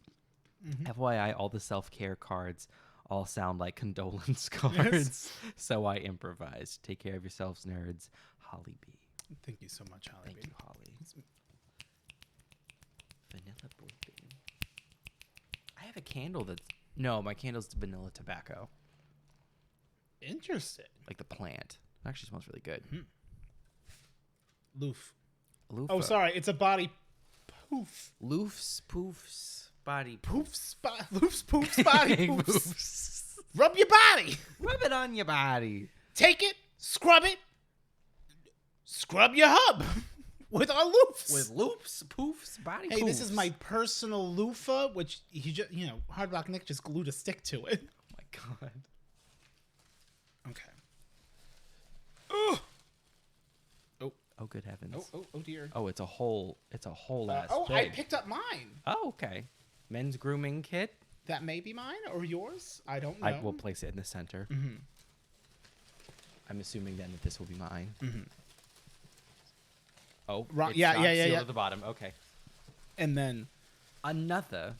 FYI, all the self-care cards all sound like condolence cards, so I improvised. Take care of yourselves, nerds. Holly B. Thank you so much, Holly B. Thank you, Holly. Vanilla bourbon. I have a candle that's... No, my candle's vanilla tobacco. Interesting. Like the plant. It actually smells really good. Loof. Loofah. Oh, sorry. It's a body poof. Loofs, poofs, body Poofs, loofs, poofs, body poofs. poofs. Rub your body. Rub it on your body. Take it, scrub your hub with our loofs. With loofs, poofs, body Hey, poofs. this is my personal loofah, which he just, Hard Rock Nick just glued a stick to it. Oh my god. Okay. Oh. Oh, good heavens. Oh dear. Oh, it's a whole ass I thing. picked up mine. Oh, okay. Men's grooming kit. That may be mine or yours. I don't know. I will place it in the center. I'm assuming then that this will be mine. Oh, it's yeah. at the bottom. Okay. And then another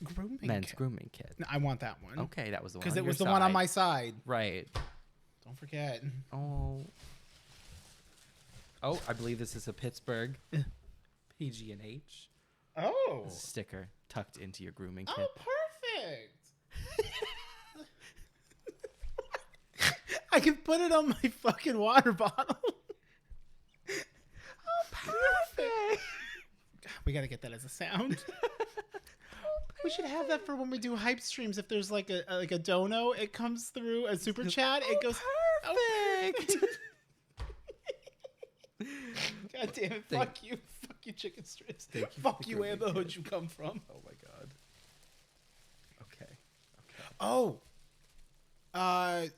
grooming men's kit. grooming kit. No, I want that one. Okay, that was the one. Because on it was your the one on side. my side. Right. Don't forget. Oh. Oh, I believe this is a Pittsburgh PG&H Oh. sticker tucked into your grooming kit. Oh, perfect. I can put it on my fucking water bottle. Oh, perfect. We got to get that as a sound. We should have that for when we do hype streams. If there's like a dono, it comes through a super chat. It goes perfect. God damn it! Fuck you, chicken strips. Fuck you, and the hood you come from. Oh my god. Okay. Oh.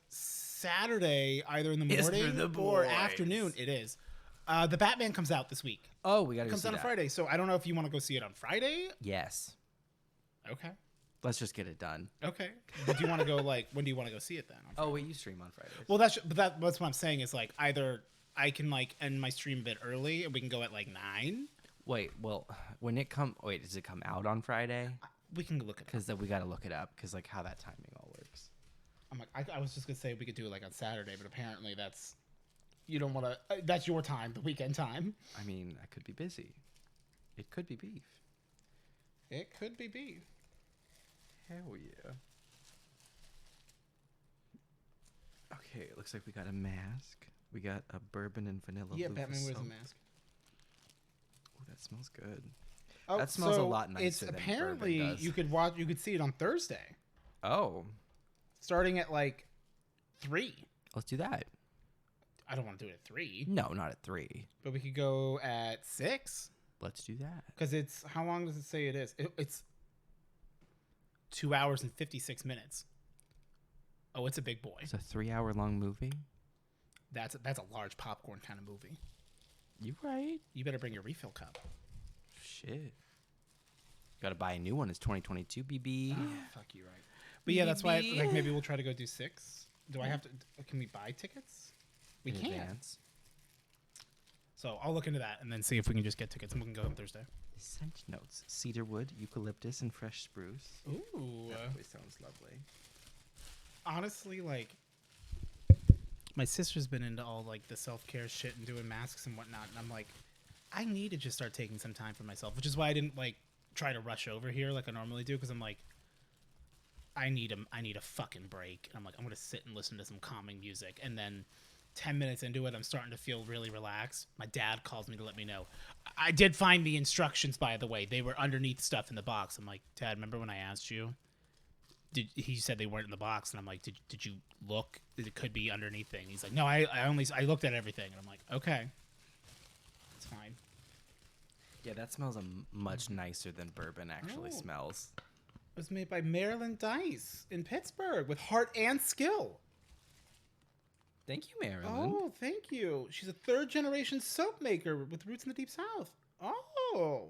Saturday, either in the morning or afternoon. It is. The Batman comes out this week. Oh, we gotta Comes go see out on that. Friday, so I don't know if you want to go see it on Friday. Yes. Okay. Let's just get it done. Okay. But do you want to go when do you want to go see it then? Oh wait, you stream on Fridays. Well, that's what I'm saying is either I can end my stream a bit early and we can go at 9. Wait, well, when it does it come out on Friday? We can look at it. Because then we gotta look it up because how that timing all works. I'm I was just gonna say we could do it on Saturday, but apparently you don't want to. That's your time, the weekend time. I mean, I could be busy. It could be beef. It could be beef. Hell yeah. Okay, it looks like we got a mask. We got a bourbon and vanilla. Yeah, loofah Batman wears a soap. mask. Oh, that smells good. Oh, that smells a so lot nicer It's than apparently bourbon does. you could see it on Thursday, Oh, starting at 3. let's do that. I don't want to do it at 3, No, not at 3. but we could go at 6 Let's do that. because it's how long does it say it is? It's 2 hours and 56 minutes. Oh, it's a big boy. It's a 3-hour-long movie. That's a large popcorn kind of movie. You right? You better bring your refill cup. Shit. Got to buy a new one. It's 2022, BB. Oh, fuck you, right? But yeah, that's why maybe we'll try to go do 6. Do I have to? Can we buy tickets? We In can't. advance. So I'll look into that and then see if we can just get tickets and we can go on Thursday. Scent notes: cedarwood, eucalyptus, and fresh spruce. Ooh. That really sounds lovely. Honestly, my sister's been into all the self-care shit and doing masks and whatnot, and I'm I need to just start taking some time for myself, which is why I didn't try to rush over here like I normally do because I'm like, I need a fucking break. I'm like, I'm gonna sit and listen to some calming music, and then 10 minutes into it, I'm starting to feel really relaxed. My dad calls me to let me know. I did find the instructions, by the way. They were underneath stuff in the box. I'm like, Dad, remember when I asked you? He said they weren't in the box, and I'm like, did you look? It could be underneath thing. He's like, no, I looked at everything, and I'm like, okay, it's fine. Yeah, that smells much nicer than bourbon actually smells. It was made by Marilyn Dice in Pittsburgh with heart and skill. Thank you, Marilyn. Oh, thank you. She's a third-generation soap maker with roots in the Deep South. Oh.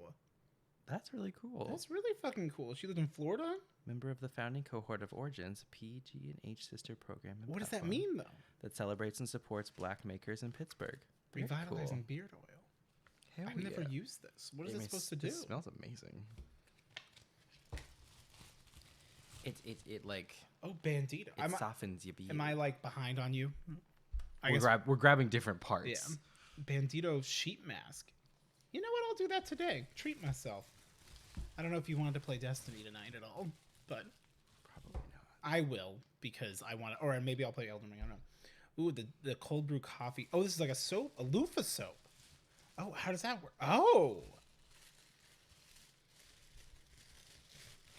That's really cool. That's really fucking cool. She lived in Florida? Member of the founding cohort of Origins, PG&H sister program. What does that mean, though? That celebrates and supports black makers in Pittsburgh. Revitalizing beard oil. Hell I've never used this. What is it supposed to do? It smells amazing. It like... Oh, Bandito. It softens your beard. Am I, like, behind on you? We're grabbing different parts. Yeah. Bandito sheet mask. You know what? I'll do that today. Treat myself. I don't know if you wanted to play Destiny tonight at all, but... Probably not. I will, because I want to... Or maybe I'll play Elden Ring. I don't know. Ooh, the cold brew coffee. Oh, this is like a soap? A loofah soap. Oh, how does that work? Oh!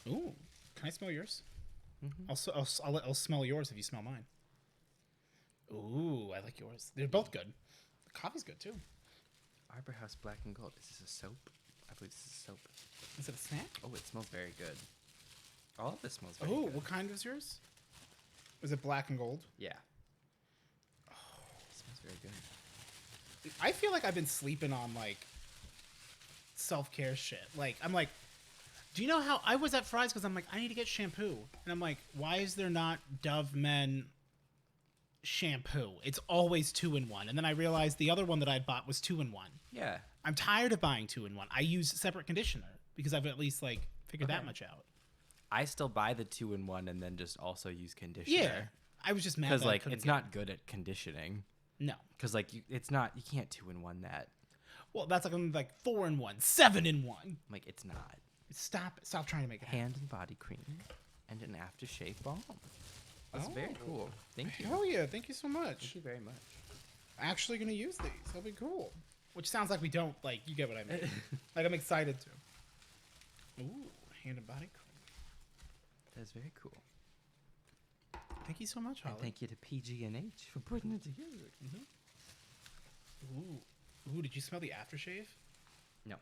Ooh. Can I smell yours? Mm-hmm. I'll smell yours if you smell mine. Ooh, I like yours. They're both good. The coffee's good, too. Arbor House Black and Gold. Is this a soap? I believe this is a soap. Is it a snack? Oh, it smells very good. All of this smells very good. Oh, what kind was yours? Was it black and gold? Yeah. Oh, it smells very good. I feel like I've been sleeping on, like, self-care shit. Like, I'm like, do you know how I was at Fry's because I'm like, I need to get shampoo. And I'm like, why is there not Dove Men shampoo? It's always 2-in-1. And then I realized the other one that I bought was 2-in-1. Yeah. I'm tired of buying 2-in-1. I use separate conditioner because I've at least, like, figured that much out. I still buy the 2-in-1 and then just also use conditioner. Yeah. I was just mad because, like, it's not good at conditioning. No. Because, like, you can't 2-in-1 that. Well, that's like 4-in-1, 7-in-1. Like, it's not. Stop trying to make it happen. Hand and body cream and an aftershave balm. That's very cool. Thank you. Hell yeah, thank you so much. Thank you very much. I'm actually going to use these. That'll be cool. Which sounds like we don't, like, you get what I mean. Like, I'm excited to. Ooh, hand and body cream. That's very cool. Thank you so much, Holly. And thank you to PG&H for putting it together. Mm-hmm. Ooh, did you smell the aftershave? No.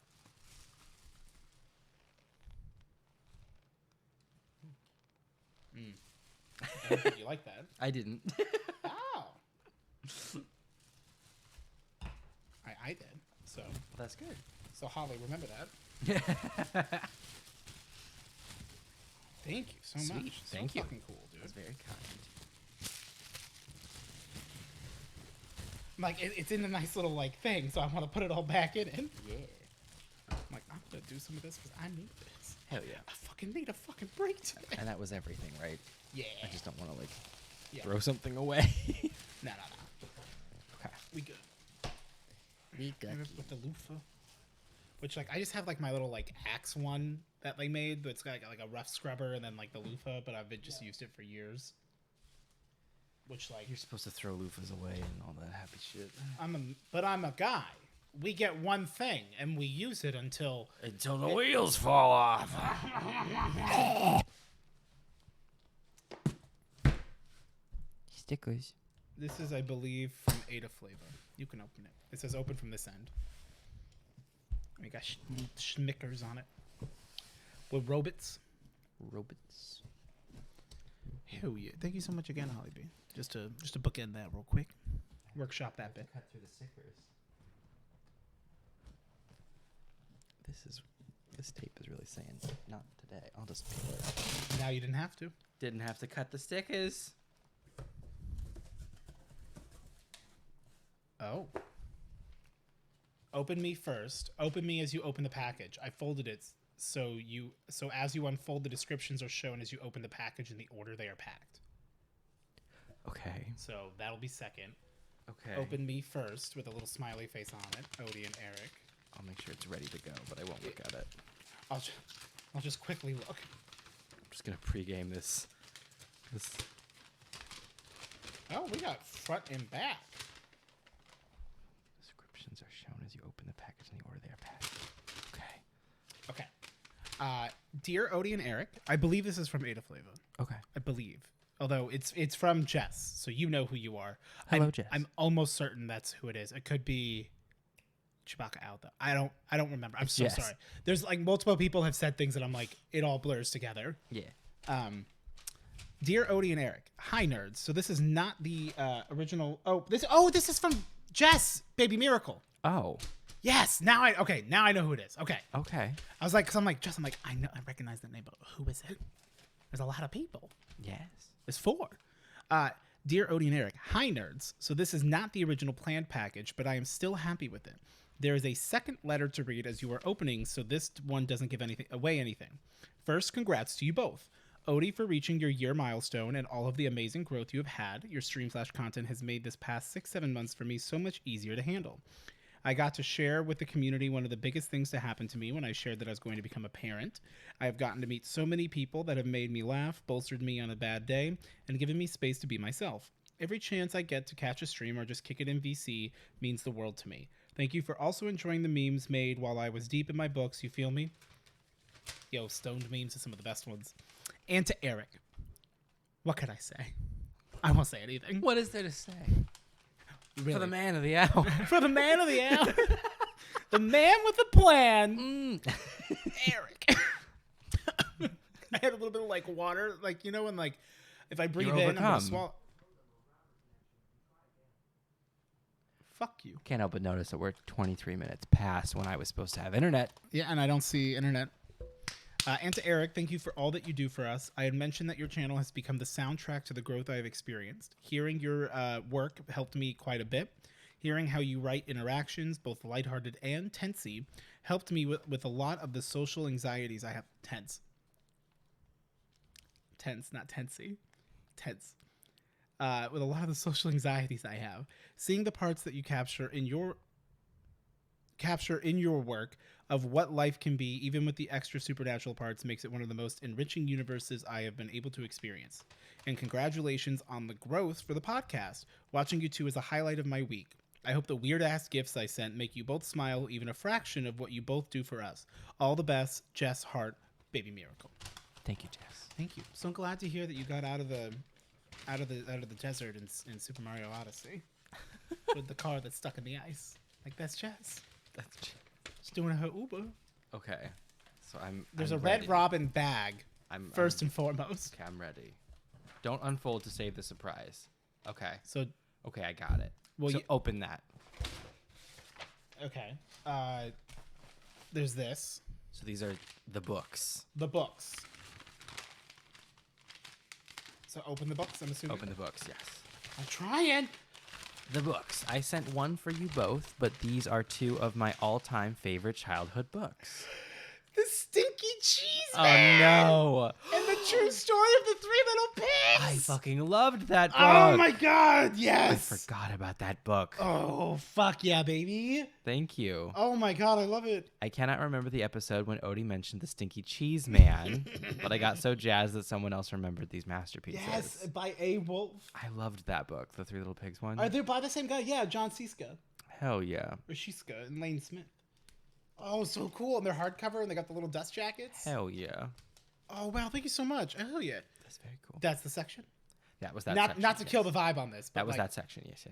I don't think you like that. I didn't. Oh. I did. So. Well, that's good. So, Holly, remember that. Thank you so Sweet. much. Thank so you. Fucking cool, dude. That's very kind. Like, it's in a nice little, like, thing, so I want to put it all back in it. Yeah. I'm like, I'm going to do some of this because I need this. Hell yeah. I fucking need a fucking break today. And that was everything, right? Yeah. I just don't want to, like, throw something away. No. Okay. We good. We good. With the loofah. Which, like, I just have, like, my little, like, axe one that they made, but it's got, like, a rough scrubber and then, like, the loofah, but I've just used it for years. Which, like... You're supposed to throw loofahs away and all that happy shit. But I'm a guy. We get one thing, and we use it until the wheels fall off. Stickers. This is, I believe, from Ada Flavor. You can open it. It says open from this end. We got schmickers on it. With robots. Robots. Hell yeah. Thank you so much again, Holly B. Just to bookend that real quick. Workshop that bit. Cut through the stickers. This tape is really saying not today. I'll just peel it. Now you didn't have to. Didn't have to cut the stickers. Oh. Open me first. Open me as you open the package. I folded it so as you unfold, the descriptions are shown as you open the package in the order they are packed. Okay. So that'll be second. Okay. Open me first with a little smiley face on it. Odie and Eric. I'll make sure it's ready to go, but I won't look at it. I'll just quickly look. I'm just gonna pregame this. Oh, we got front and back. Descriptions are shown as you open the package in the order they are packed. Okay. Okay. Dear Odie and Eric, I believe this is from Ada Flava. Okay. I believe. Although it's from Jess, so you know who you are. Hello, Jess. I'm almost certain that's who it is. It could be Chewbacca out though. I don't remember. I'm so sorry. There's like multiple people have said things that I'm like, it all blurs together. Yeah. Dear Odie and Eric, hi nerds. So this is not the original. This is from Jess, Baby Miracle. Oh. Yes. Now I know who it is. Okay. Okay. I was like, cause I'm like, I know, I recognize that name, but who is it? There's a lot of people. Yes. There's 4. Dear Odie and Eric, hi nerds. So this is not the original planned package, but I am still happy with it. There is a second letter to read as you are opening, so this one doesn't give away anything. First, congrats to you both. Odie for reaching your year milestone and all of the amazing growth you have had. Your stream/content has made this past 6-7 months for me so much easier to handle. I got to share with the community one of the biggest things to happen to me when I shared that I was going to become a parent. I have gotten to meet so many people that have made me laugh, bolstered me on a bad day, and given me space to be myself. Every chance I get to catch a stream or just kick it in VC means the world to me. Thank you for also enjoying the memes made while I was deep in my books. You feel me? Yo, stoned memes are some of the best ones. And to Eric, what could I say? I won't say anything. What is there to say? Really? For the man of the hour. For the man of the hour. The man with a plan. Eric. I had a little bit of like water, like, you know, when like if I breathe in, I'm gonna swallow. Fuck you. Can't help but notice that we're 23 minutes past when I was supposed to have internet. Yeah, and I don't see internet. And to Eric, thank you for all that you do for us. I had mentioned that your channel has become the soundtrack to the growth I have experienced. Hearing your work helped me quite a bit. Hearing how you write interactions, both lighthearted and tensey, helped me with a lot of the social anxieties I have. Tense, not tensey. Tense. With a lot of the social anxieties I have. Seeing the parts that you capture in your work of what life can be, even with the extra supernatural parts, makes it one of the most enriching universes I have been able to experience. And congratulations on the growth for the podcast. Watching you two is a highlight of my week. I hope the weird-ass gifts I sent make you both smile even a fraction of what you both do for us. All the best, Jess Hart, Baby Miracle. Thank you, Jess. Thank you. So glad to hear that you got out of the desert in Super Mario Odyssey with the car that's stuck in the ice. Like, that's Jess. That's Jess. She's doing her Uber. Okay. So There's I'm a ready. Red Robin bag. I'm first and foremost. Okay, I'm ready. Don't unfold to save the surprise. Okay. So. Okay, I got it. Well, so open that. Okay. There's this. So these are the books. The books. So open the books, I'm assuming. Open the books, yes. I'm trying. The books. I sent one for you both, but these are 2 of my all-time favorite childhood books. The Stinky Cheese Oh, Man. no. And the true story of the 3 little pigs. I fucking loved that book. Oh, my God. Yes. I forgot about that book. Oh, fuck yeah, baby. Thank you. Oh, my God. I love it. I cannot remember the episode when Odie mentioned the Stinky Cheese Man, but I got so jazzed that someone else remembered these masterpieces. Yes, by A. Wolf. I loved that book, the 3 Little Pigs one. Are they by the same guy? Yeah, John Siska. Hell yeah. Or Shiska and Lane Smith. Oh, so cool. And they're hardcover and they got the little dust jackets. Hell yeah. Oh, wow. Thank you so much. Hell yeah. That's very cool. That's the section? That was that not, section. Not to kill the vibe on this. But that was like, that section. Yes.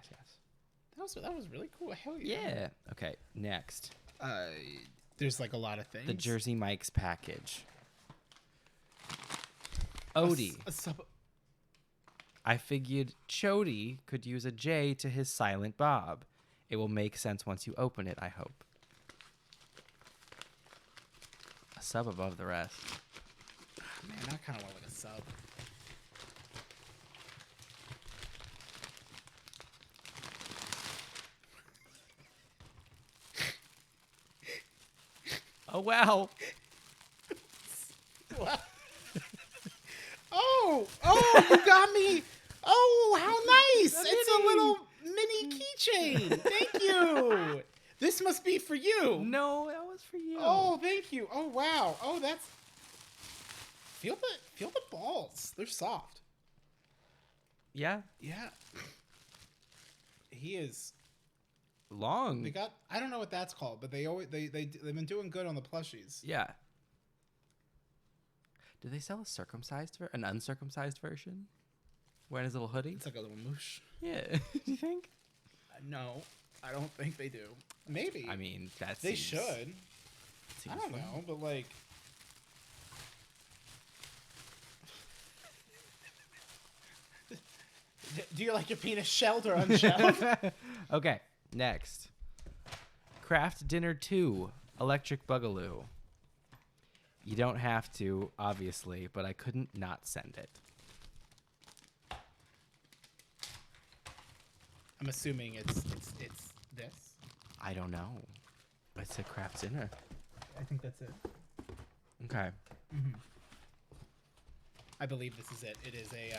That was really cool. Hell yeah. Yeah. Okay, next. There's like a lot of things. The Jersey Mike's package. Odie. I figured Chody could use a J to his Silent Bob. It will make sense once you open it, I hope. A sub above the rest. Man, I kind of want like a sub. Oh, wow. Oh, you got me. Oh, how nice. It's a little mini keychain. Thank you. This must be for you. No, that was for you. Oh, thank you. Oh, wow. Oh, that's... Feel the balls. They're soft. Yeah. Yeah. He is... Long. They got... I don't know what that's called, but they've been doing good on the plushies. Yeah. Do they sell an uncircumcised version? Wearing his little hoodie? It's like a little moosh. Yeah. Do you think? No, I don't think they do. Maybe. I mean, they should. I don't know, but like... Do you like your penis shelled or unshelled? Okay, next. Craft Dinner 2, Electric Boogaloo. You don't have to, obviously, but I couldn't not send it. I'm assuming it's this. I don't know. It's a craft dinner. I think that's it. Okay. Mm-hmm. I believe this is it. It is a...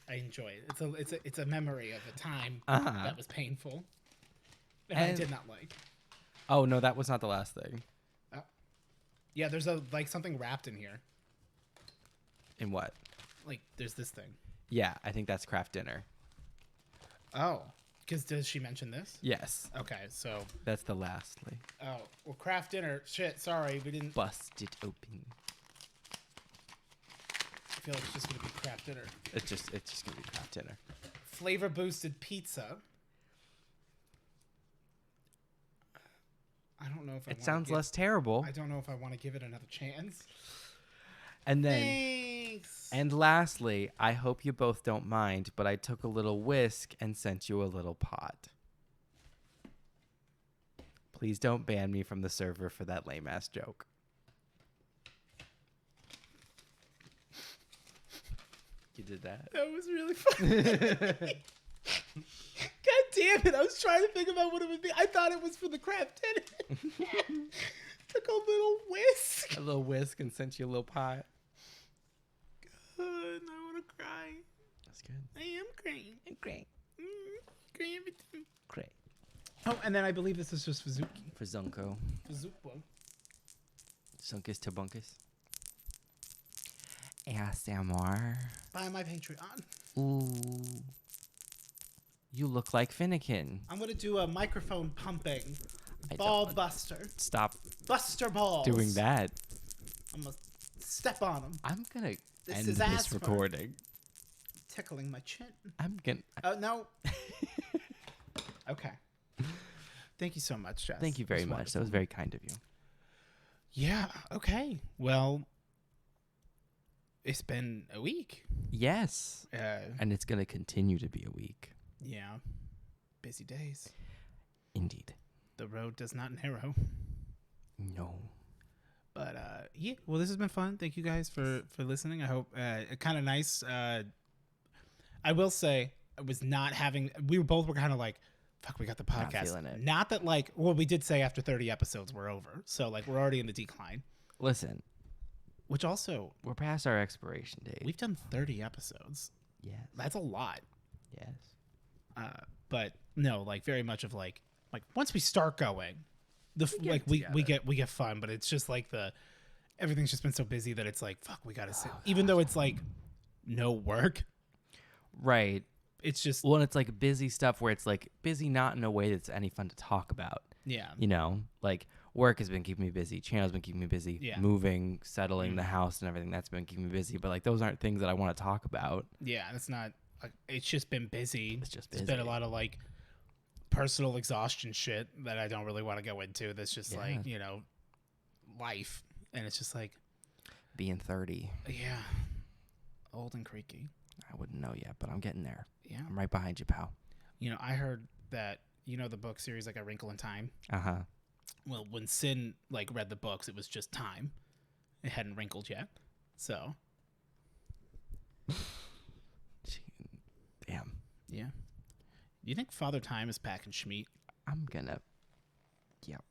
I enjoy it. It's a memory of a time that was painful and I did not like. Oh no, that was not the last thing. Oh. Yeah, there's something wrapped in here. In what? Like there's this thing. Yeah, I think that's craft dinner. Oh, because does she mention this? Yes. Okay, so that's the lastly. Oh well, craft dinner. Shit, sorry, we didn't bust it open. I feel like it's just gonna be craft dinner. It's just gonna be craft dinner. Flavor boosted pizza. I don't know if it sounds less terrible. I don't know if I want to give it another chance. And then, thanks. And lastly, I hope you both don't mind, but I took a little whisk and sent you a little pot. Please don't ban me from the server for that lame ass joke. You did that. That was really funny. God damn it. I was trying to think about what it would be. I thought it was for the craft dinner. Took a little whisk. A little whisk and sent you a little pot. God, I want to cry. That's good. I am crying. I'm crying. Crying every time. Great. Oh, and then I believe this is just Fuzuki. For Zunko. Fuzuko. Sunkus to bunkus. ASMR. Buy my Patreon. Ooh. You look like Finnegan. I'm going to do a microphone pumping. Ball buster. Stop. Buster balls. Doing that. I'm going to step on them. I'm going to end is this recording. Tickling my chin. I'm going to... Oh, no. Okay. Thank you so much, Jess. Thank you very much. That was very kind of you. Yeah. Okay. Well, it's been a week. Yes. And it's going to continue to be a week. Yeah. Busy days. Indeed. The road does not narrow. No. But yeah, well, this has been fun. Thank you guys for listening. I hope kind of nice. I will say I was not having. We were kind of like, fuck, we got the podcast. Not feeling it. Not that like, well, we did say after 30 episodes we're over, so like we're already in the decline. Listen. Which also we're past our expiration date. We've done 30 episodes. Yes. That's a lot. Yes. But no, like very much of like once we start going, we get fun, but it's just like everything's just been so busy that it's like fuck, we gotta sit. Even though it's like no work, right? It's just and it's like busy stuff where it's like busy not in a way that's any fun to talk about. Yeah, you know, like work has been keeping me busy, channel's been keeping me busy, moving, settling the house and everything that's been keeping me busy. But like those aren't things that I want to talk about. Yeah, that's not. It's just been busy. It's been a lot of like personal exhaustion shit that I don't really want to go into. That's just like, you know, life. And it's just like being 30. Yeah. Old and creaky. I wouldn't know yet, but I'm getting there. Yeah. I'm right behind you, pal. You know, I heard that, you know, the book series like A Wrinkle in Time. Uh-huh. Well, when Sin like read the books, it was just time. It hadn't wrinkled yet. So damn. Yeah. Do you think Father Time is packing Schmeat? I'm gonna. Yep.